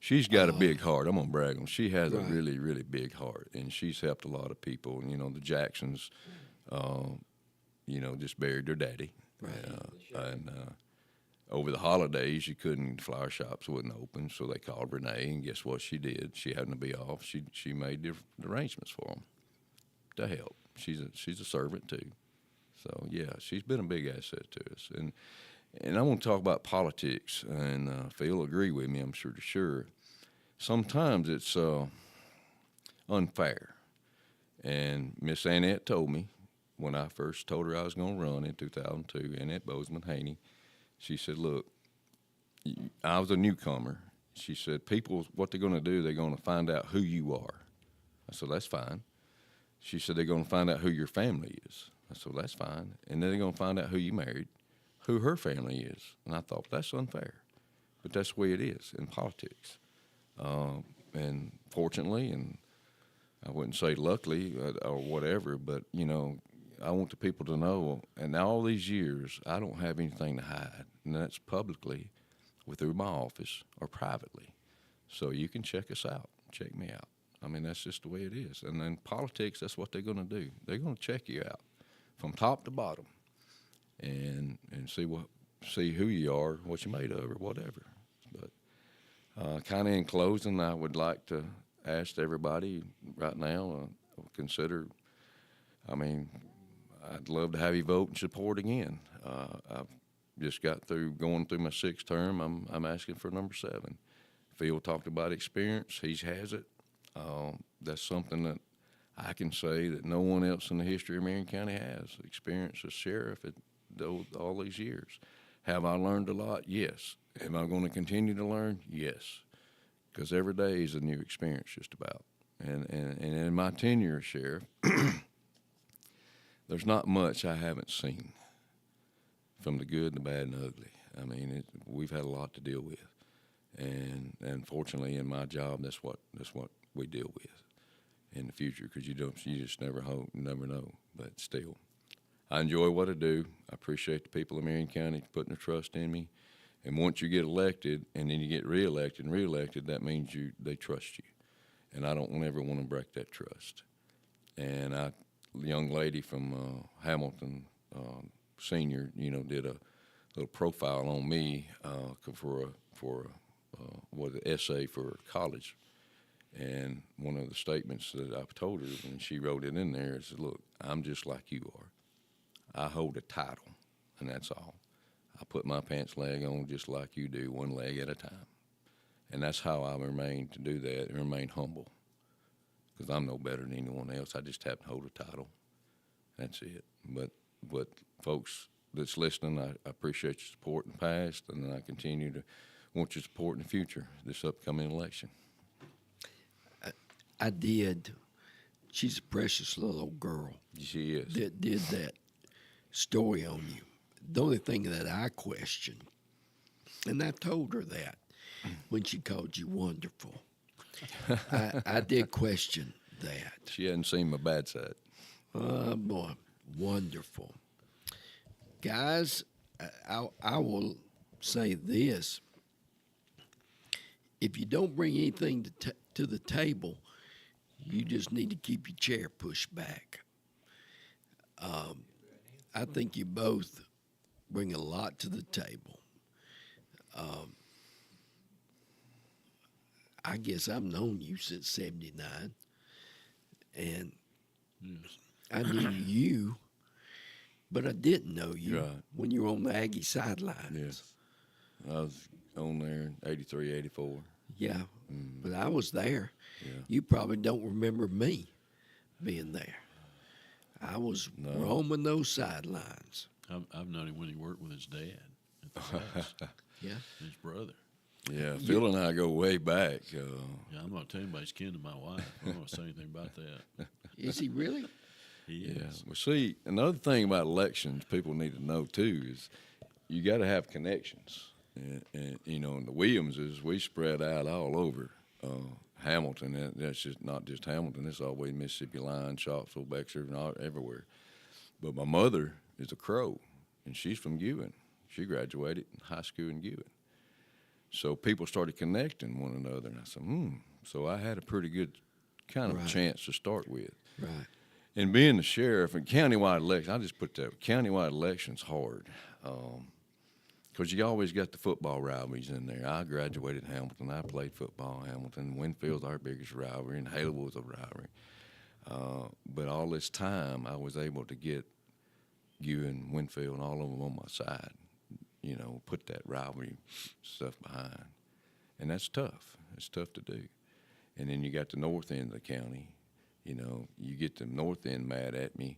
she's got a big heart. I'm gonna brag on her. She has a really, really big heart, and she's helped a lot of people. The Jacksons, just buried their daddy, and over the holidays, the flower shops wouldn't open, so they called Renee, and guess what she did? She happened to be off. She made the arrangements for them to help. She's a servant too. So yeah, she's been a big asset to us. And I want to talk about politics, and Phil will agree with me, I'm sure. Sometimes it's unfair. And Miss Annette told me when I first told her I was going to run in 2002, Annette Bozeman Haney, she said, look, I was a newcomer. She said, people, what they're going to do, they're going to find out who you are. I said, that's fine. She said, they're going to find out who your family is. I said, well, that's fine. And then they're going to find out who you married, who her family is. And I thought, that's unfair. But that's the way it is in politics. And fortunately, and I wouldn't say luckily or whatever, but, I want the people to know, and all these years, I don't have anything to hide. And that's publicly, through my office, or privately. So you can check us out, check me out. I mean, that's just the way it is. And in politics, that's what they're going to do. They're going to check you out from top to bottom and see who you are, what you're made of, or whatever. But kind of in closing, I would like to ask everybody right now, consider, I'd love to have you vote and support again. I've just got through going through my 6th term. I'm asking for number 7. Phil talked about experience. He has it. That's something that I can say that no one else in the history of Marion County has. Experience as sheriff all these years. Have I learned a lot? Yes. Am I going to continue to learn? Yes. Because every day is a new experience just about. And in my tenure as sheriff, there's not much I haven't seen, from the good, the bad, and the ugly. I mean, we've had a lot to deal with, and fortunately, in my job, that's what we deal with. in the future, because you just never know. But still, I enjoy what I do. I appreciate the people of Marion County putting their trust in me. And once you get elected and then you get reelected, that means they trust you. And I don't ever want to break that trust. And the young lady from Hamilton Senior, did a little profile on me for an essay for college. And one of the statements that I've told her, and she wrote it in there, is, "Look, I'm just like you are. I hold a title, and that's all. I put my pants leg on just like you do, one leg at a time." And that's how I remain to do that and remain humble, because I'm no better than anyone else. I just happen to hold a title. That's it. But folks that's listening, I appreciate your support in the past, and I continue to want your support in the future, this upcoming election. I did. She's a precious little old girl. She is. That did that story on you. The only thing that I questioned, and I told her that when she called you wonderful, I did question that. She hadn't seen my bad side. Oh, boy, wonderful. Guys, I will say this. If you don't bring anything to the table, you just need to keep your chair pushed back. I think you both bring a lot to the table. I guess I've known you since '79, and I knew you, but I didn't know you Right. when you were on the Aggie sidelines. Yeah. I was on there in 83, 84. Yeah, but I was there. Yeah. You probably don't remember me being there. I was roaming those sidelines. I've known him when he worked with his dad at the house, Yeah. his brother. Yeah, Phil and I go way back. Yeah, I'm not telling anybody he's kin to my wife. I don't want to say anything about that. Is he really? He Yeah. is. Well, see, another thing about elections people need to know, too, is you got to have connections. And and the Williamses, we spread out all over Hamilton. That's just not just Hamilton. It's all the way Mississippi line, Sharpsville, Bexar, and everywhere. But my mother is a Crow, and she's from Gewin. She graduated in high school in Gewin. So people started connecting one another, and I said, So I had a pretty good kind of Right. chance to start with. Right. And being the sheriff and countywide election, I just put that countywide election's hard, because you always got the football rivalries in there. I graduated in Hamilton. I played football in Hamilton. Winfield's our biggest rivalry, and Haleyville's a rivalry. But all this time, I was able to get you and Winfield and all of them on my side. Put that rivalry stuff behind, and that's tough. It's tough to do. And then you got the north end of the county. You get the north end mad at me,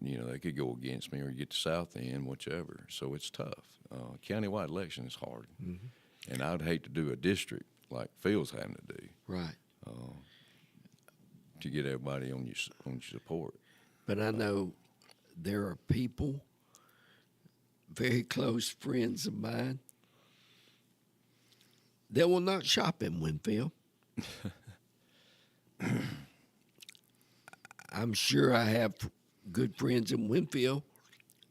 they could go against me, or you get the south end, whichever. So it's tough. Countywide election is hard. Mm-hmm. And I'd hate to do a district like Phil's having to do Right. to get everybody on your support. But I know there are people, very close friends of mine, that will not shop in Winfield. I'm sure I have good friends in Winfield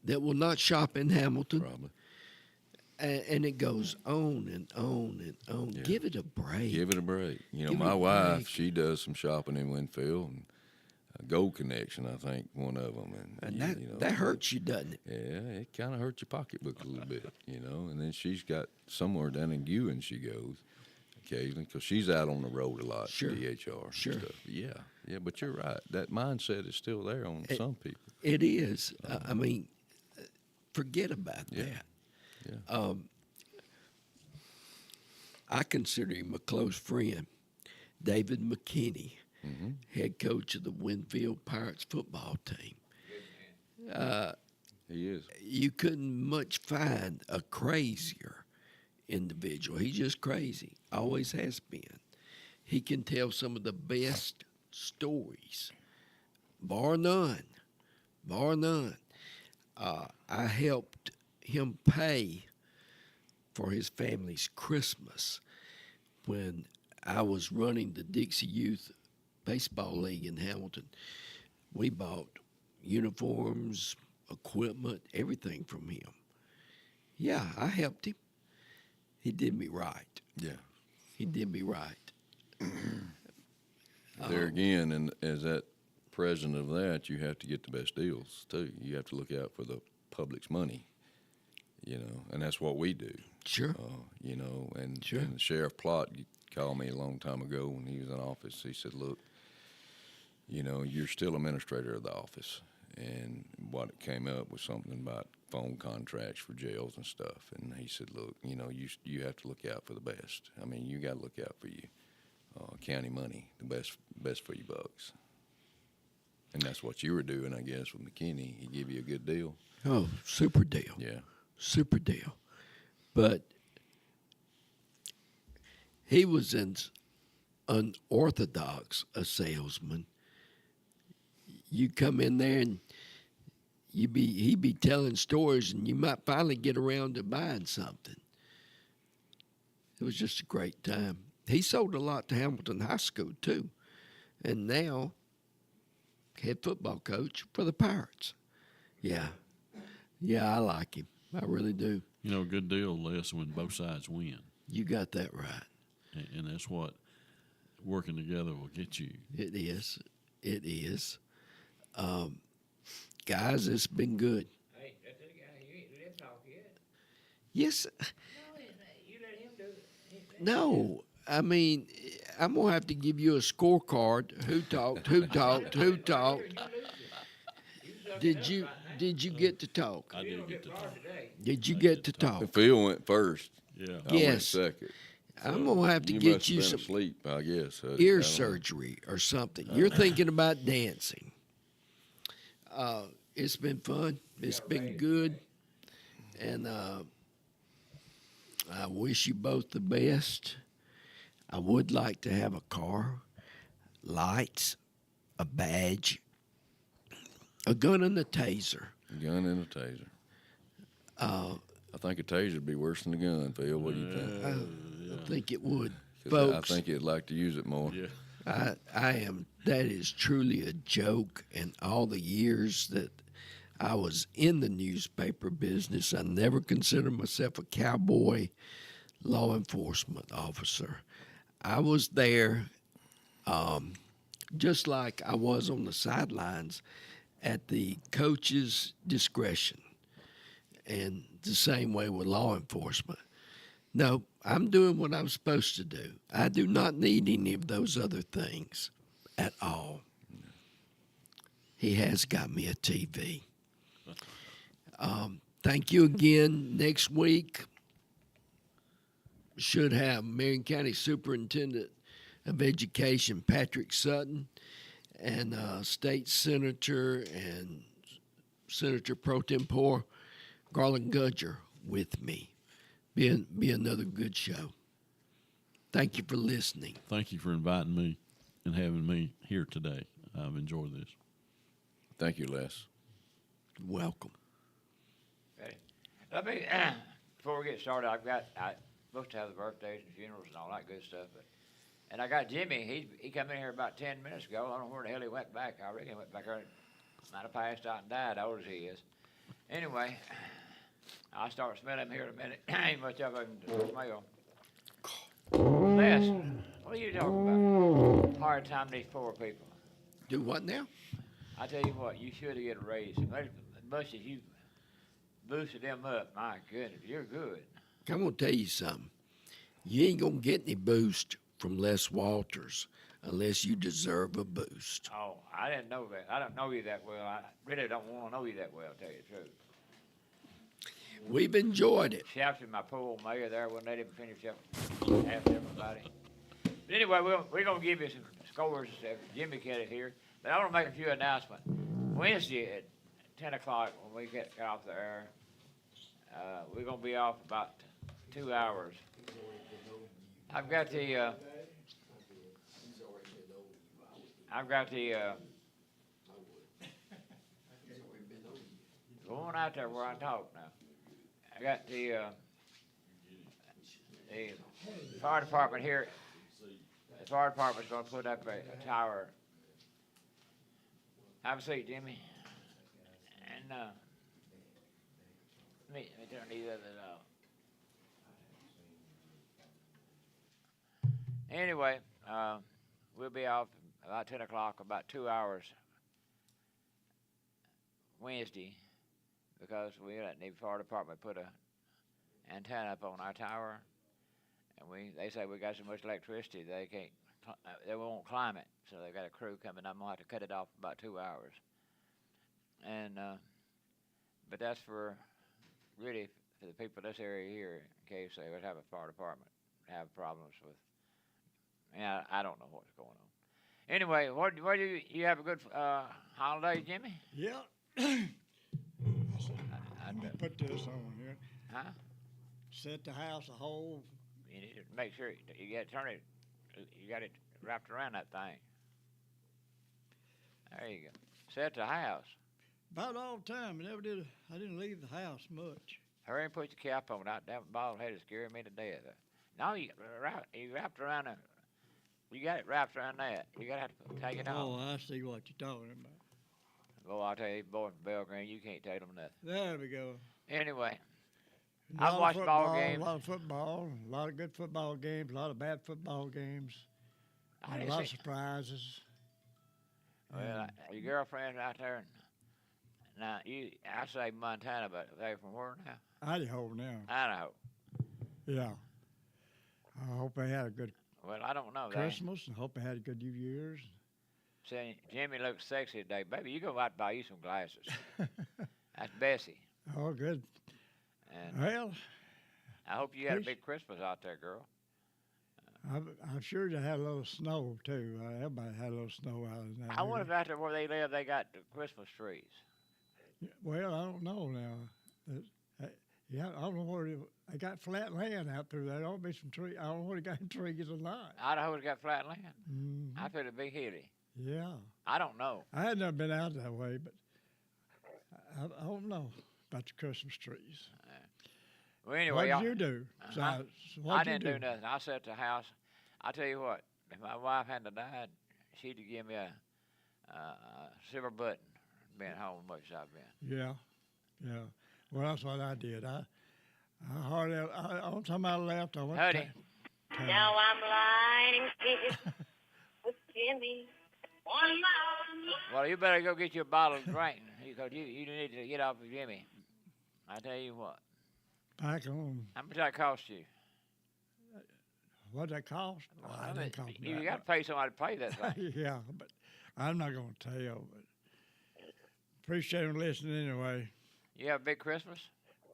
that will not shop in Hamilton. Probably. And it goes on and on and on. Yeah. Give it a break. Give it a break. Give it My a wife, break. she does some shopping in Winfield, and Gold Connection, I think, one of them. And that hurts you, doesn't it? Yeah, it kind of hurts your pocketbook a little bit, And then she's got somewhere down in Gewin she goes occasionally, because she's out on the road a lot, Sure. DHR Sure. and stuff. Yeah, but you're right. That mindset is still there on some people. It is. I mean, forget about Yeah. that. Yeah. I consider him a close friend. David McKinney, Mm-hmm. head coach of the Winfield Pirates football team. He is. You couldn't much find a crazier individual. He's just crazy. Always has been. He can tell some of the best stories, bar none. Bar none. I helped him pay for his family's Christmas when I was running the Dixie Youth baseball league in Hamilton. We bought uniforms, equipment, everything from him. Yeah, I helped him. He did me right. Yeah. He did me right. There again, and as that president of that, you have to get the best deals too. You have to look out for the public's money, and that's what we do. Sure. And Sure. and Sheriff Plott called me a long time ago when he was in office. He said, "Look, you're still administrator of the office." And what it came up was something about phone contracts for jails and stuff. And he said, "Look, you have to look out for the best. I mean, you got to look out for you. County money, the best for your bucks." And that's what you were doing, I guess, with McKinney. He gave you a good deal. Oh, super deal. Yeah. Super deal. But he was an unorthodox a salesman. You come in there and he'd be telling stories, and you might finally get around to buying something. It was just a great time. He sold a lot to Hamilton High School too, and now head football coach for the Pirates. Yeah, I like him. I really do. A good deal, Les, when both sides win. You got that right. And that's what working together will get you. It is. It is. Guys, it's been good. Hey, that's the guy. You ain't let him talk yet. Yes. No, you let him do it. No. I mean, I'm gonna have to give you a scorecard. Who talked? Who talked? Who talked? Did you get to talk? I did get to talk. Did you get to talk? Phil went first. Yeah. I went Yes. second. I'm gonna have to You get must you have been some asleep, I guess. I ear don't know. surgery or something. You're thinking about dancing. It's been fun. It's been good, and I wish you both the best. I would like to have a car, lights, a badge, a gun, and a taser. Gun and a taser. I think a taser would be worse than a gun, Phil. What do you think? I think it would, 'Cause I folks. think you'd like to use it more. Yeah. I am. That is truly a joke. And all the years that I was in the newspaper business, I never considered myself a cowboy law enforcement officer. I was there, just like I was on the sidelines, at the coach's discretion, and the same way with law enforcement. No, I'm doing what I'm supposed to do. I do not need any of those other things at all. He has got me a TV. Thank you again. Next week, should have Marion County Superintendent of Education Patrick Sutton and State Senator and Senator Pro Tempore Garland Gudger with me. Be another good show. Thank you for listening. Thank you for inviting me and having me here today. I've enjoyed this. Thank you, Les. Welcome. Ready? Let me, before we get started, I'm supposed to have the birthdays and funerals and all that good stuff, and I got Jimmy. He come in here about 10 minutes ago. I don't know where the hell he went back. I reckon he went back there. Might have passed out and died, old as he is. Anyway, I'll start smelling him here in a minute. Ain't much of him to smell. Les, what are you talking about? Hard time these poor people. Do what now? I tell you what, you should get a raise. As much as you boosted them up, my goodness, you're good. I'm going to tell you something. You ain't going to get any boost from Les Walters unless you deserve a boost. Oh, I didn't know that. I don't know you that well. I really don't want to know you that well, to tell you the truth. We've enjoyed it. Shouted my poor old mayor there, wouldn't let him finish up after everybody. But anyway, we're going to give you some scores. Jimmy Kelly here. But I want to make a few announcements. Wednesday at 10 o'clock when we get off the air, we're going to be off about 2 hours. I've got the going out there where I talk now. I got the fire department here the fire department's gonna put up a tower. Have a seat, Jimmy. And, let me turn these others off. Anyway, we'll be off about 10 o'clock, about 2 hours Wednesday, because we let the fire department put a antenna up on our tower, and they say we got so much electricity they won't climb it, so they got a crew coming. I'm gonna have to cut it off about 2 hours, and but that's really for the people in this area here, in case they would have a fire department have problems with. Yeah, I don't know what's going on. Anyway, what do you have a good holiday, Jimmy? Yeah. I Let me put this on here. Huh? Set the house a whole. You need to make sure you got to turn it. You got it wrapped around that thing. There you go. Set the house. About all the time. I didn't leave the house much. Hurry and put your cap on. That bald head is scaring me to death. No, you wrapped around it. You got it wrapped around that. You gotta have to take it Oh, off. I see what you're talking about. Well, I'll tell you, boy from Belgrade, you can't tell them nothing. There we go. Anyway, A I've lot of watched ball football, games. A lot of football, a lot of good football games, a lot of bad football games, I and a didn't lot of see. surprises. Well, your girlfriend's out there. Now, I say Montana, but they from where now? Idaho now. Idaho. Yeah. I hope they had a good Well, I don't know. Christmas and hope they had a good New Year's. Saying Jimmy looks sexy today. Baby, you go out and buy you some glasses. That's Bessie. Oh, good. And Well, I hope you had a Please. big Christmas out there, girl. I'm sure they had a little snow too. Everybody had a little snow out in that I wonder if area. out there where they live, they got the Christmas trees. Well, I don't know now. Yeah, I don't know where they got flat land out there. There ought to be some trees. I don't know where they got trees or not. Idaho's got flat land. Mhm. I feel it'd be hilly. Yeah, I don't know. I had never been out that way, but I don't know about the Christmas trees. Well, anyway, What y'all- did you do? Uh-huh. What I did didn't you do nothing. I sat at the house. I tell you what, if my wife hadn't have died, she'd have given me a silver button being home as much as I've been. Yeah, yeah. Well, that's what I did. I on time I left, I went. Hutty. Now I'm lying here with Jimmy. 1 mile. Well, you better go get you a bottle of drink because you need to get off of Jimmy. I tell you what. Back on. How much that cost you? What that cost? Oh, I didn't cost me You that got to pay somebody to pay that thing. much. Yeah, but I'm not going to tell. But appreciate them listening anyway. You have a big Christmas?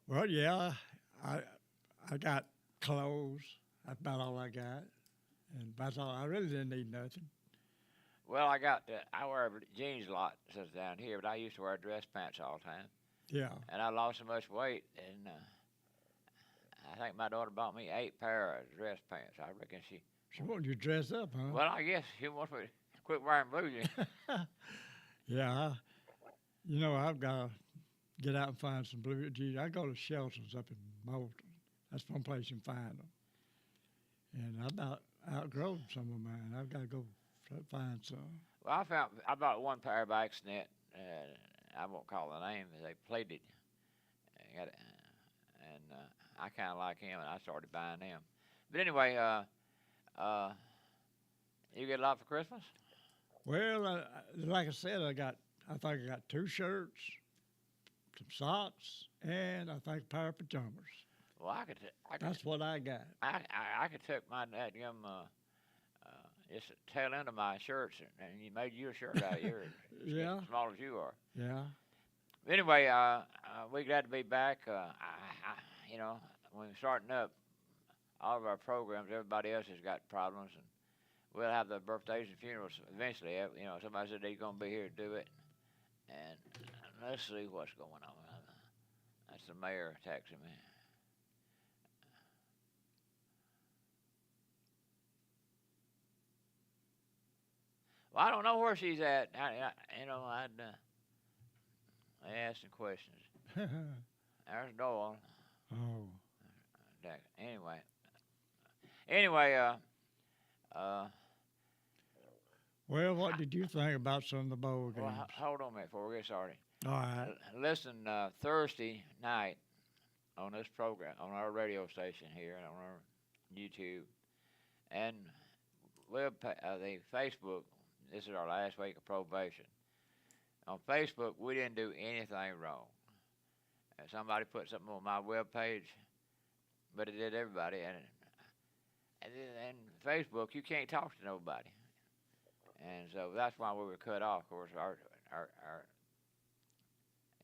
Well, yeah, I got clothes. That's about all I got, and that's all. I really didn't need nothing. Well, I wear jeans a lot since down here, but I used to wear dress pants all the time. Yeah. And I lost so much weight, and I think my daughter bought me 8 pair of dress pants. I reckon she. She wanted you to dress up, huh? Well, I guess she wants me to quit wearing blue jeans. Yeah. I've got to get out and find some blue jeans. I go to shelters up in Moulton. That's one place you can find them. And I about outgrown some of mine. I've got to go try to find some. Well, I bought 1 pair by accident. I won't call the name. They played it. And I kind of like him, and I started buying them. But anyway, you get a lot for Christmas? Well, like I said, I think I got 2 shirts, some socks, and I think a pair of pajamas. Well, I could That's what I got. I could took my dadgum just the tail end of my shirts and you made your shirt out of yours. Yeah. As small as you are. Yeah. Anyway, we're glad to be back. When we're starting up all of our programs, everybody else has got problems, and we'll have the birthdays and funerals eventually. Somebody said they're going to be here to do it, and let's see what's going on. That's the mayor texting me. Well, I don't know where she's at. I'd ask some questions. There's Doyle. Oh. Anyway, Well, what did you think about some of the bowl games? Well, hold on a minute before we get started. All right. Listen, Thursday night on this program, on our radio station here, and on our YouTube, and the Facebook. This is our last week of probation. On Facebook, we didn't do anything wrong. Somebody put something on my web page, but it did everybody. And Facebook, you can't talk to nobody. And so that's why we were cut off. Of course, our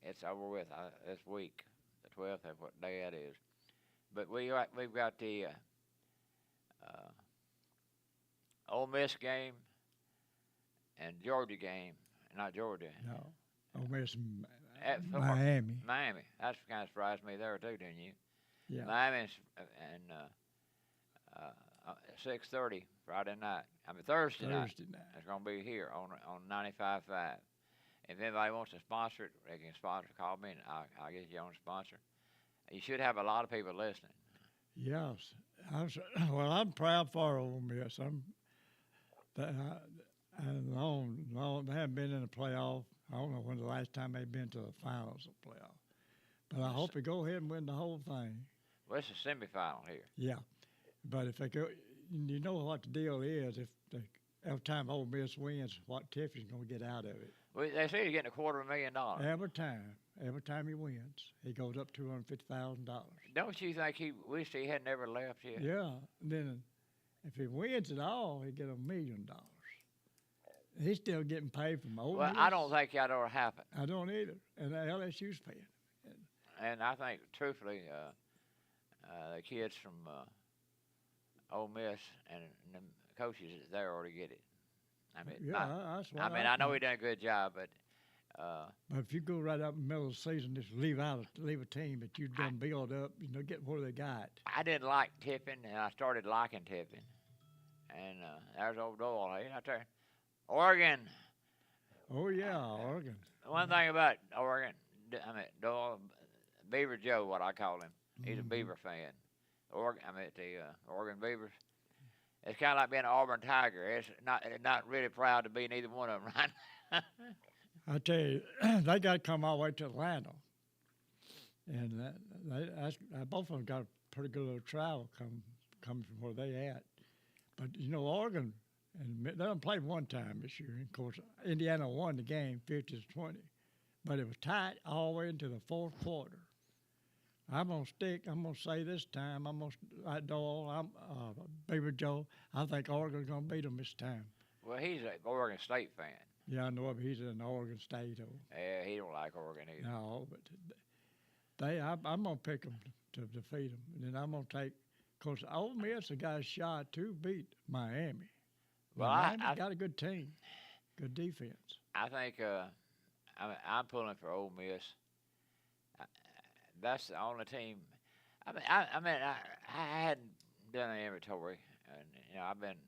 it's over with this week, the 12th, that's what day that is. But we've got the Ole Miss game and Georgia game, not Georgia. No. Ole Miss, At Miami. Miami. That's kind of surprised me there too, didn't you? Yeah. Miami and 6:30 Friday night. I mean Thursday night. It's gonna be here on 95.5. If anybody wants to sponsor it, they can sponsor. Call me, and I'll get you on sponsor. You should have a lot of people listening. Yes. Well, I'm proud for Ole Miss. They haven't been in the playoff. I don't know when the last time they've been to the finals of the playoff. But I hope they go ahead and win the whole thing. Well, it's a semifinal here. Yeah. But if they go, you know what the deal is. Every time Ole Miss wins, what Tiffany's going to get out of it. Well, they say he's getting $250,000. Every time he wins, he goes up $250,000. Don't you think he wished he had never left here? Yeah. And then if he wins it all, he get $1 million. He's still getting paid from Ole Well, Miss. I don't think that ought to happen. I don't either. And the LSU's paying. And I think, truthfully, the kids from Ole Miss and the coaches there ought to get it. I mean, Yeah, that's what I know he done a good job, but But if you go right up in the middle of the season, just leave a team that you've done build up, get where they got. I didn't like Tippin, and I started liking Tippin. And there's old Doyle, hey, out there. Oregon. Oh yeah, Oregon. One thing about Oregon, Doyle, Beaver Joe, what I call him. He's a Beaver fan. The Oregon Beavers. It's kind of like being an Auburn Tiger. It's not really proud to be neither one of them, right? I tell you, they got to come all the way to Atlanta, and both of them got a pretty good little travel coming from where they at. But Oregon, and they done played one time this year. Of course, Indiana won the game 50-20, but it was tight all the way into the fourth quarter. I'm gonna say this time. Like Doyle, Beaver Joe. I think Oregon's gonna beat them this time. Well, he's an Oregon State fan. Yeah, I know, but he's in Oregon State. Yeah, he don't like Oregon either. No, but I'm gonna pick them to defeat them, and then I'm gonna take. Cause Ole Miss has got a shot to beat Miami. Well, Miami I got a good team, good defense. I think I'm pulling for Ole Miss. That's the only team. I hadn't done an inventory, and I've been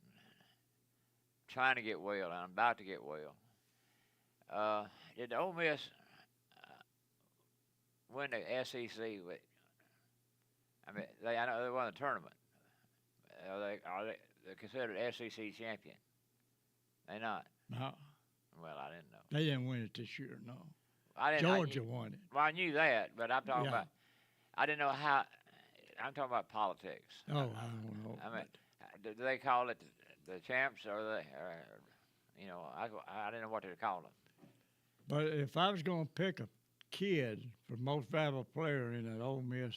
trying to get well, and I'm about to get well. Did Ole Miss win the SEC? I know they won the tournament. Are they considered SEC champion? They not. No, Well, I didn't know. they didn't win it this year. No, I didn't. Georgia won it. Well, I knew that, but I'm talking Yeah. about. I didn't know how. I'm talking about politics. Oh, I don't know. Do they call it the champs, or I didn't know what to call them. But if I was going to pick a kid for most valuable player in that Ole Miss,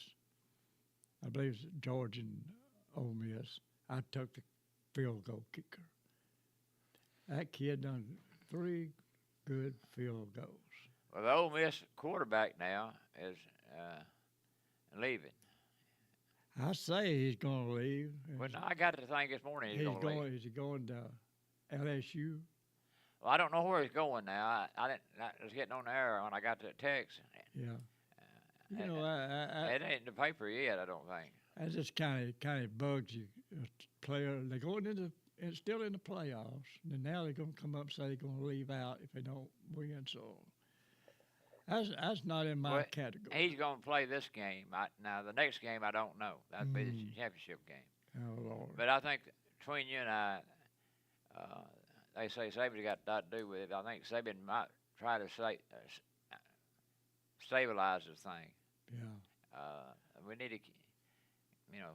I believe it's Georgia and Ole Miss, I took the field goal kicker. That kid done 3 good field goals. Well, the Ole Miss quarterback now is leaving. I say he's going to leave. Well, no, I got to think this morning he's going to leave. Is he going to LSU? Well, I don't know where he's going now. I was getting on the air when I got the text. Yeah. It ain't in the paper yet, I don't think. That just kind of bugs you. Player, they're going still in the playoffs, and now they're going to come up and say they're going to leave out if they don't win. So that's not in my category. He's going to play this game. Now the next game I don't know. That'd be the championship game. Oh Lord! But I think between you and I, they say Saban got a lot to do with it. I think Saban might try to stabilize this thing. Yeah. We need to,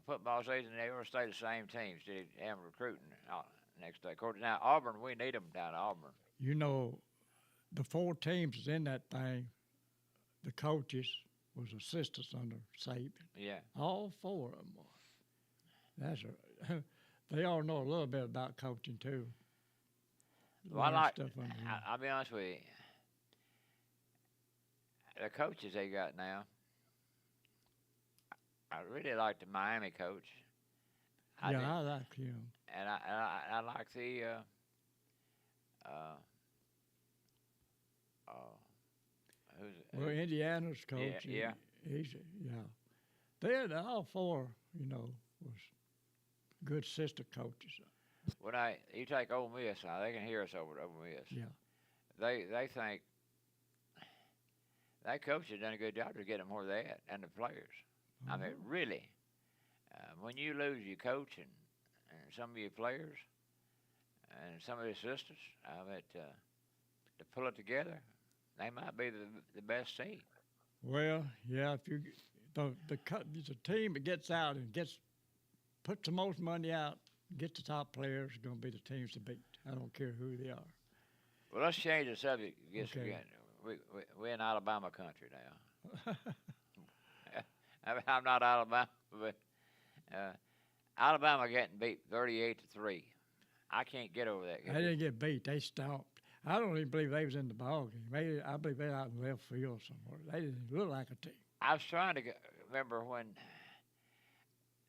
football season, they ought to stay the same teams. They have recruiting next day. Of course, now Auburn, we need them down at Auburn. You know, the 4 teams that's in that thing, the coaches was assistants under Saban. Yeah. All 4 of them was. They all know a little bit about coaching too. Well, Learn I'll be honest with you. The coaches they got now, I really like the Miami coach. I like him. And I like the who's it? Well, Indiana's coach. Yeah. They're all 4. Was good sister coaches. When you take Ole Miss now, they can hear us over at Ole Miss. Yeah. They think that coach has done a good job to get them where they at and the players. I mean, really, when you lose your coach and some of your players and some of the assistants, to pull it together, they might be the best team. Well, yeah. If you the team that gets out and puts the most money out, gets the top players, are going to be the teams to beat. I don't care who they are. Well, let's change the subject just Okay. again. We're in Alabama country now. I'm not Alabama, but Alabama getting beat 38-3. I can't get over that. They didn't get beat. They stomped. I don't even believe they was in the ball game. I believe they were out in left field somewhere. They didn't look like a team. I was trying to remember when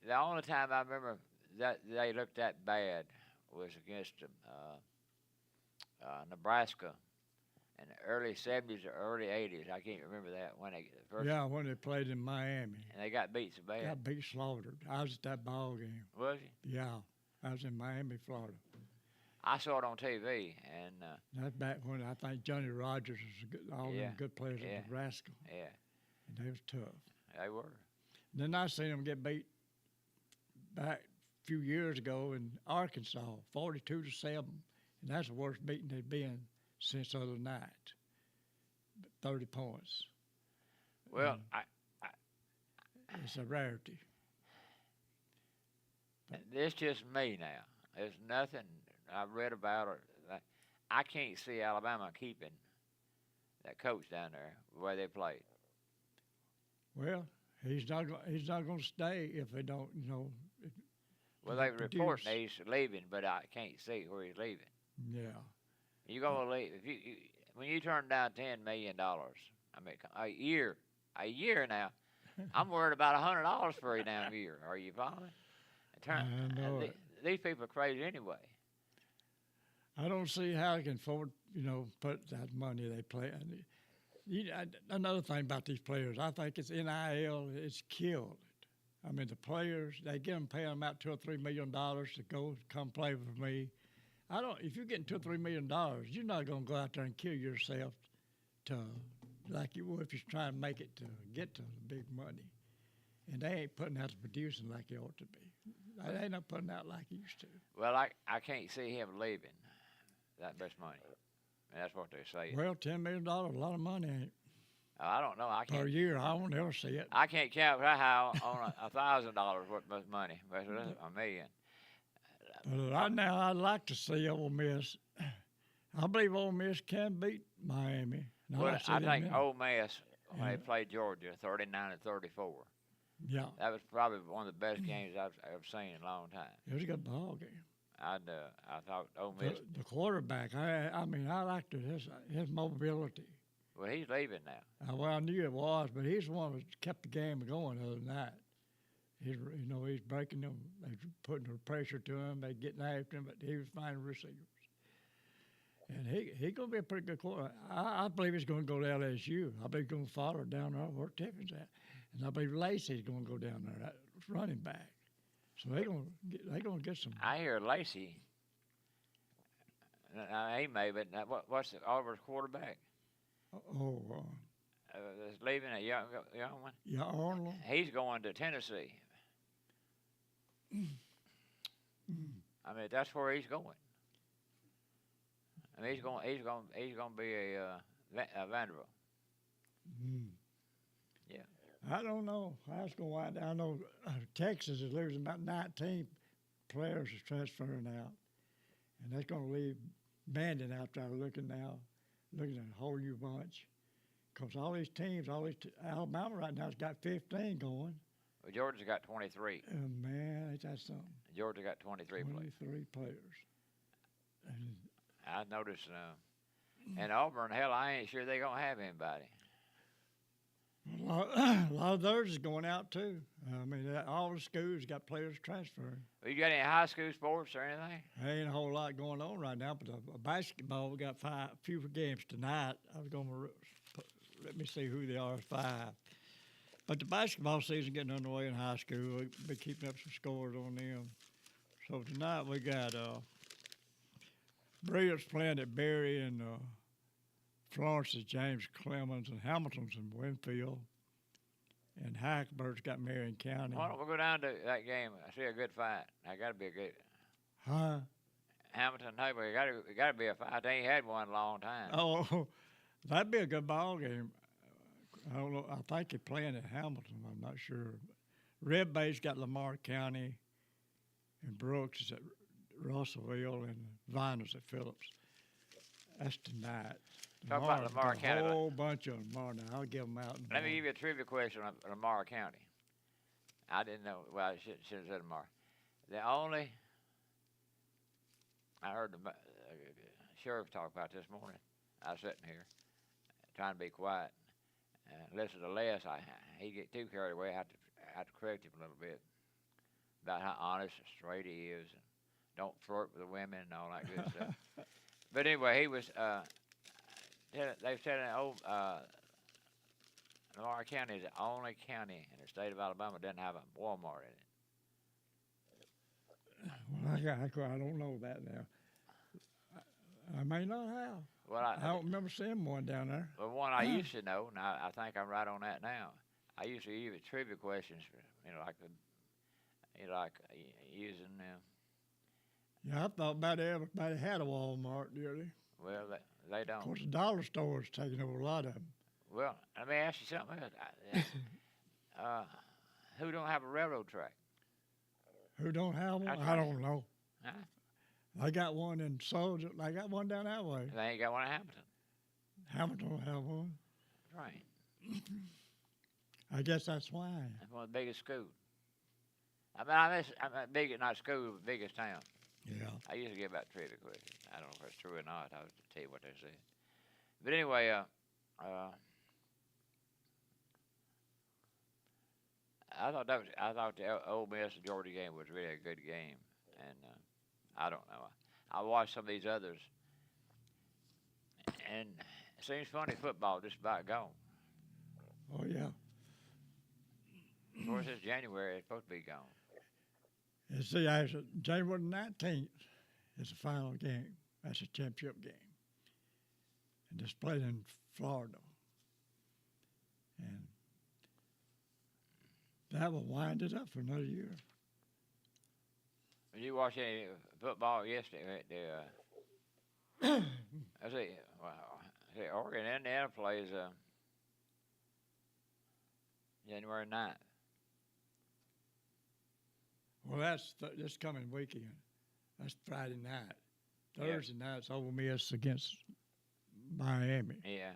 the only time I remember that they looked that bad was against Nebraska in the early 70s or early 80s. I can't remember that when they first. Yeah, when they played in Miami. And they got beat so bad. Got beat, slaughtered. I was at that ball game. Was he? Yeah, I was in Miami, Florida. I saw it on TV, and That's back when I think Johnny Rogers was all Yeah, them good players yeah. at Nebraska, yeah, and they was tough. they were. Then I seen them get beat back a few years ago in Arkansas, 42-7, and that's the worst beating they've been since the other night. 30 points. Well, It's a rarity. it's just me now. There's nothing I've read about it. I can't see Alabama keeping that coach down there the way they played. Well, he's not going to stay if they don't, Well, they report produce. he's leaving, but I can't see where he's leaving. Yeah. You gonna leave if you when you turn down $10 million? I mean, a year now. I'm worried about $100 for a damn year. Are you following? I know it. These people are crazy anyway. I don't see how they can afford, put that money they play. Another thing about these players, I think it's NIL. It's killed it. I mean, the players, they pay them out $2 or $3 million to come play for me. If you're getting $2 or $3 million, you're not going to go out there and kill yourself like you would if you're trying to make it to get to the big money. And they ain't putting out the producing like they ought to be. They ain't not putting out like they used to. Well, I can't see him leaving that much money. And that's what they say. Well, $10 million, a lot of money, ain't it? I don't know. I Per can't. year, I won't ever see it. I can't count how on $1,000 worth of money. But $1 million. But right now, I'd like to see Ole Miss. I believe Ole Miss can beat Miami. And Well, like to see I them think in. Ole Miss when Yeah. they played Georgia, 39-34. Yeah, That was probably one of the best games I've ever seen in a long time. it was a good ball game. I thought Ole Miss. The quarterback, I mean, I liked his mobility. Well, he's leaving now. Well, I knew it was, but he's the one that kept the game going the other night. He's breaking them. They putting the pressure to him. They getting after him, but he was finding receivers. And he's going to be a pretty good quarterback. I believe he's going to go to LSU. I believe he's going to follow down there where Tiffin's at. And I believe Lacey's going to go down there, that running back. So they're going to get some. I hear Lacey. He may, but what's the Auburn's quarterback? That's leaving a young one. Yeah, Arnold. He's going to Tennessee. I mean, that's where he's going. I mean, he's going to be a Vanderbilt. Mm. Yeah. I don't know how it's going to wind. I know Texas is losing about 19 players is transferring out, and that's going to leave Bandon out there looking at a whole new bunch. Because all these teams, Alabama right now has got 15 going. Well, Georgia's got 23. Man, ain't that something? Georgia got 23 players. 23 players. And I noticed, and Auburn, hell, I ain't sure they're going to have anybody. a lot of theirs is going out too. I mean, all the schools got players transferring. Well, you got any high school sports or anything? There ain't a whole lot going on right now, but basketball, we got few games tonight. I was going to let me see who they are, 5. But the basketball season getting underway in high school. We'll be keeping up some scores on them. So tonight we got Brilliant's playing at Berry and Florence is James Clemens and Hamilton's in Winfield. And Hackleburg's got Marion County. Why don't we go down to that game? I see a good fight. I got to be a good. Huh? Hamilton, Hackleburg, it got to be a fight. They ain't had one in a long time. Oh, that'd be a good ball game. I don't know. I think they're playing at Hamilton. I'm not sure. Red Bay's got Lamar County, and Brooks is at Russellville, and Viner's at Phillips. That's tonight. Talk about Lamar County. A whole bunch of them tomorrow now. I'll give them out. Let me give you a trivia question on Lamar County. I didn't know. Well, I should have said Lamar. I heard the sheriff talk about this morning. I was sitting here trying to be quiet and listen to Les. He get too carried away. I have to correct him a little bit about how honest and straight he is, and don't flirt with the women and all that good stuff. But anyway, he was. They said Lamar County is the only county in the state of Alabama that doesn't have a Walmart in it. Well, I don't know that now. I may not have. Well, I don't remember seeing one down there. Well, one I used to know, and I think I'm right on that now. I used to use trivia questions, using them. Yeah, I thought about everybody had a Walmart, did they? Well, they don't. Of course, the dollar store's taking over a lot of them. Well, let me ask you something else. Who don't have a railroad track? Who don't have one? That's I right. don't know. Huh? They got one in Soldier. They got one down that way. They ain't got one in Hamilton. Hamilton don't have one. Right. I guess that's why. That's one of the biggest schools. I'm big, not school, but biggest town. Yeah. I used to give out trivia questions. I don't know if it's true or not. I was to tell you what they said. But anyway, I thought the Ole Miss and Georgia game was really a good game, and I don't know. I watched some of these others, and it seems funny football just about gone. Oh, yeah. Of course, it's January. It's supposed to be gone. And see, January 19th is the final game. That's a championship game. And it's played in Florida. And that will wind it up for another year. Did you watch any football yesterday? I see, Oregon, Indiana plays January 9th. Well, that's this coming weekend. That's Friday night. Thursday night's Ole Miss against Miami. Yeah,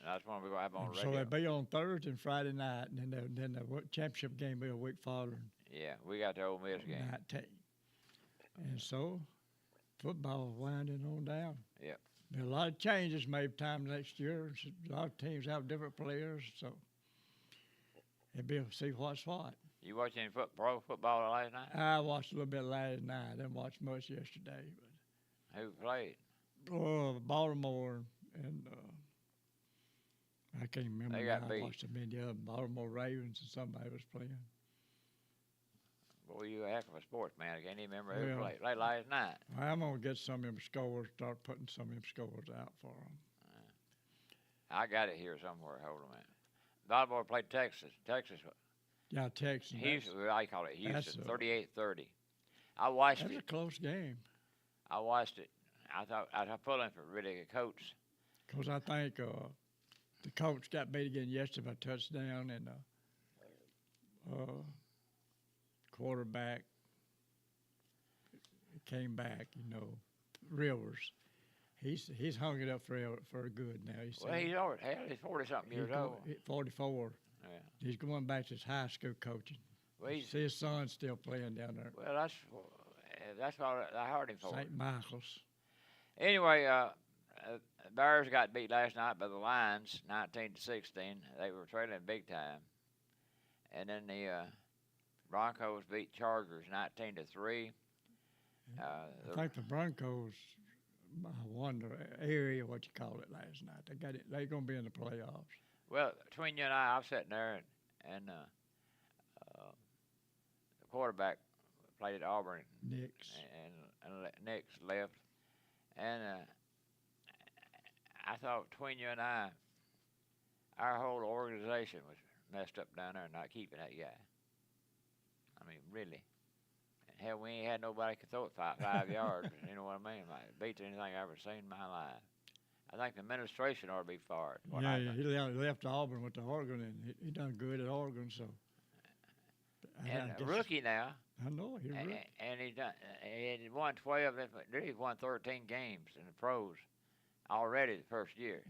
that's one we're going to have on the So radio. they'll be on Thursday and Friday night, and then the championship game will be a week following. Yeah, we got the Ole Miss game. 19. And so football is winding on down. Yep. There are a lot of changes maybe time next year. A lot of teams have different players, so it'll be see what's what. You watch any pro football last night? I watched a little bit last night. I didn't watch much yesterday. Who played? But, Baltimore and I can't remember. They got now. beat. I watched a many of them. Baltimore Ravens and somebody was playing. Boy, you a heck of a sportsman. I can't even remember who Well, played. Played last night. I'm going to get some of them scores, start putting some of them scores out for them. I got it here somewhere. Hold on a minute. Baltimore played Texas. Texas, Yeah, Texas. Houston, I call it that's Houston, a- 38-30. I watched That's a it. close game. I watched it. I thought I was pulling for really a coach. Because I think the coach got beat again yesterday by a touchdown, and quarterback came back. Rivers. He's hung it up for good now. Well, he's over. Hell, he's 40-something years old. 44. Yeah. He's going back to his high school coaching. Well, His son's still playing down there. well, that's what I heard him for. St. Michael's. Anyway, Bears got beat last night by the Lions, 19-16. They were trailing big time, and then the Broncos beat Chargers 19-3. I think the Broncos won the area, what you call it, last night. They got it. They're going to be in the playoffs. Well, between you and I was sitting there, and the quarterback played at Auburn, Knicks. and Nick's left, and I thought between you and I, our whole organization was messed up down there, not keeping that guy. I mean, really. And hell, we ain't had nobody could throw it 5 yards. You know what I mean? Like, it beats anything I've ever seen in my life. I think the administration ought to be fired. Yeah, he left Auburn with the Oregon, and he done good at Oregon. So, And a rookie now, I know he's rookie. and he had won 12. He won 13 games in the pros already the first year.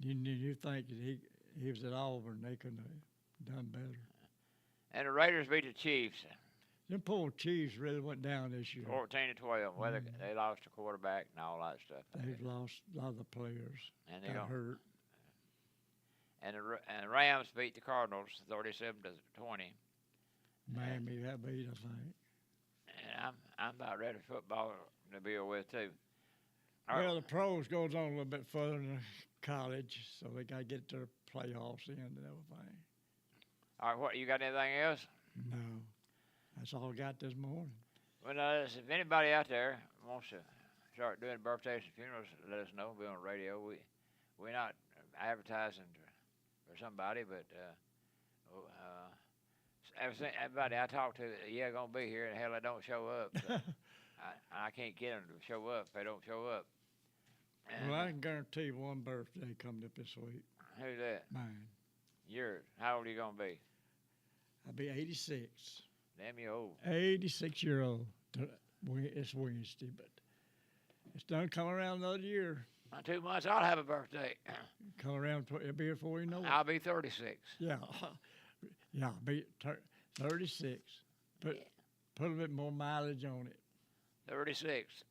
You think that he was at Auburn? They couldn't have done better. And the Raiders beat the Chiefs Them poor Chiefs really went down this year. 14-12. Well, they lost a quarterback and all that stuff. They've lost a lot of the players. And they Got don't. hurt. And the Rams beat the Cardinals 37-20. Miami got beat, I think. And I'm about ready for football to be over with too. All right. Well, the pros goes on a little bit further than college, so they got to get their playoffs in and everything. All right, what you got? Anything else? No, that's all I got this morning. Well, if anybody out there wants to start doing birthdays and funerals, let us know. We'll be on the radio. We're not advertising for somebody, but everybody I talk to, gonna be here, and hell, they don't show up. So I can't get them to show up if they don't show up. And Well, I can guarantee you one birthday coming up this week. who's that? Mine. Yours. How old are you gonna be? I'll be 86. Damn, you old. 86-year-old. It's Wednesday, but it's done come around another year. In 2 months, I'll have a birthday. Come around, it'll be here before you know it. I'll be 36. Yeah, yeah, I'll be 36. Put a little bit more mileage on it. 36.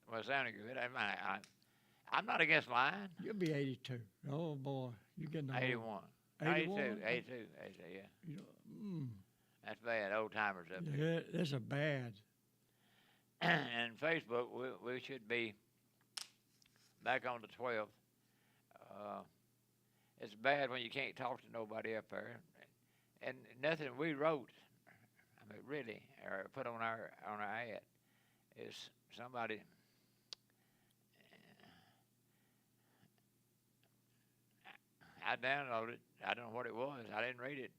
Well, sounding good. I'm not against lying. You'll be 82. Oh boy, you're getting old. 81. 81? 82, yeah. You know, That's bad. Old timers up here. yeah, that's a bad. And Facebook, we should be back on the 12th. It's bad when you can't talk to nobody up there. And nothing we wrote, I mean, really, or put on our ad, is somebody. I downloaded it. I don't know what it was. I didn't read it.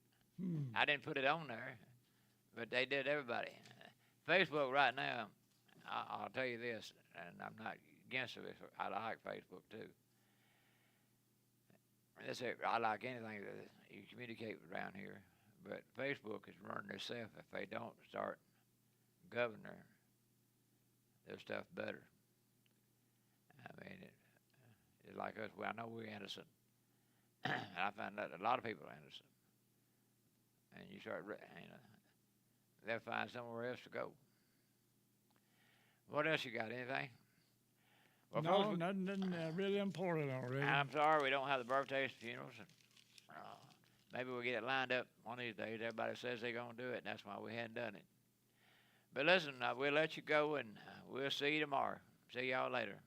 I didn't put it on there, but they did, everybody. Facebook right now, I'll tell you this, and I'm not against it. I like Facebook too. I like anything that you communicate around here, but Facebook is running itself if they don't start governing their stuff better. I mean, it's like us. Well, I know we're innocent. I find that a lot of people are innocent. And you start, they'll find somewhere else to go. What else you got? Anything? Well, No, folks, nothing really important already. I'm sorry we don't have the birthdays and funerals. And, maybe we'll get it lined up one of these days. Everybody says they're going to do it, and that's why we hadn't done it. But listen, we'll let you go, and we'll see you tomorrow. See y'all later.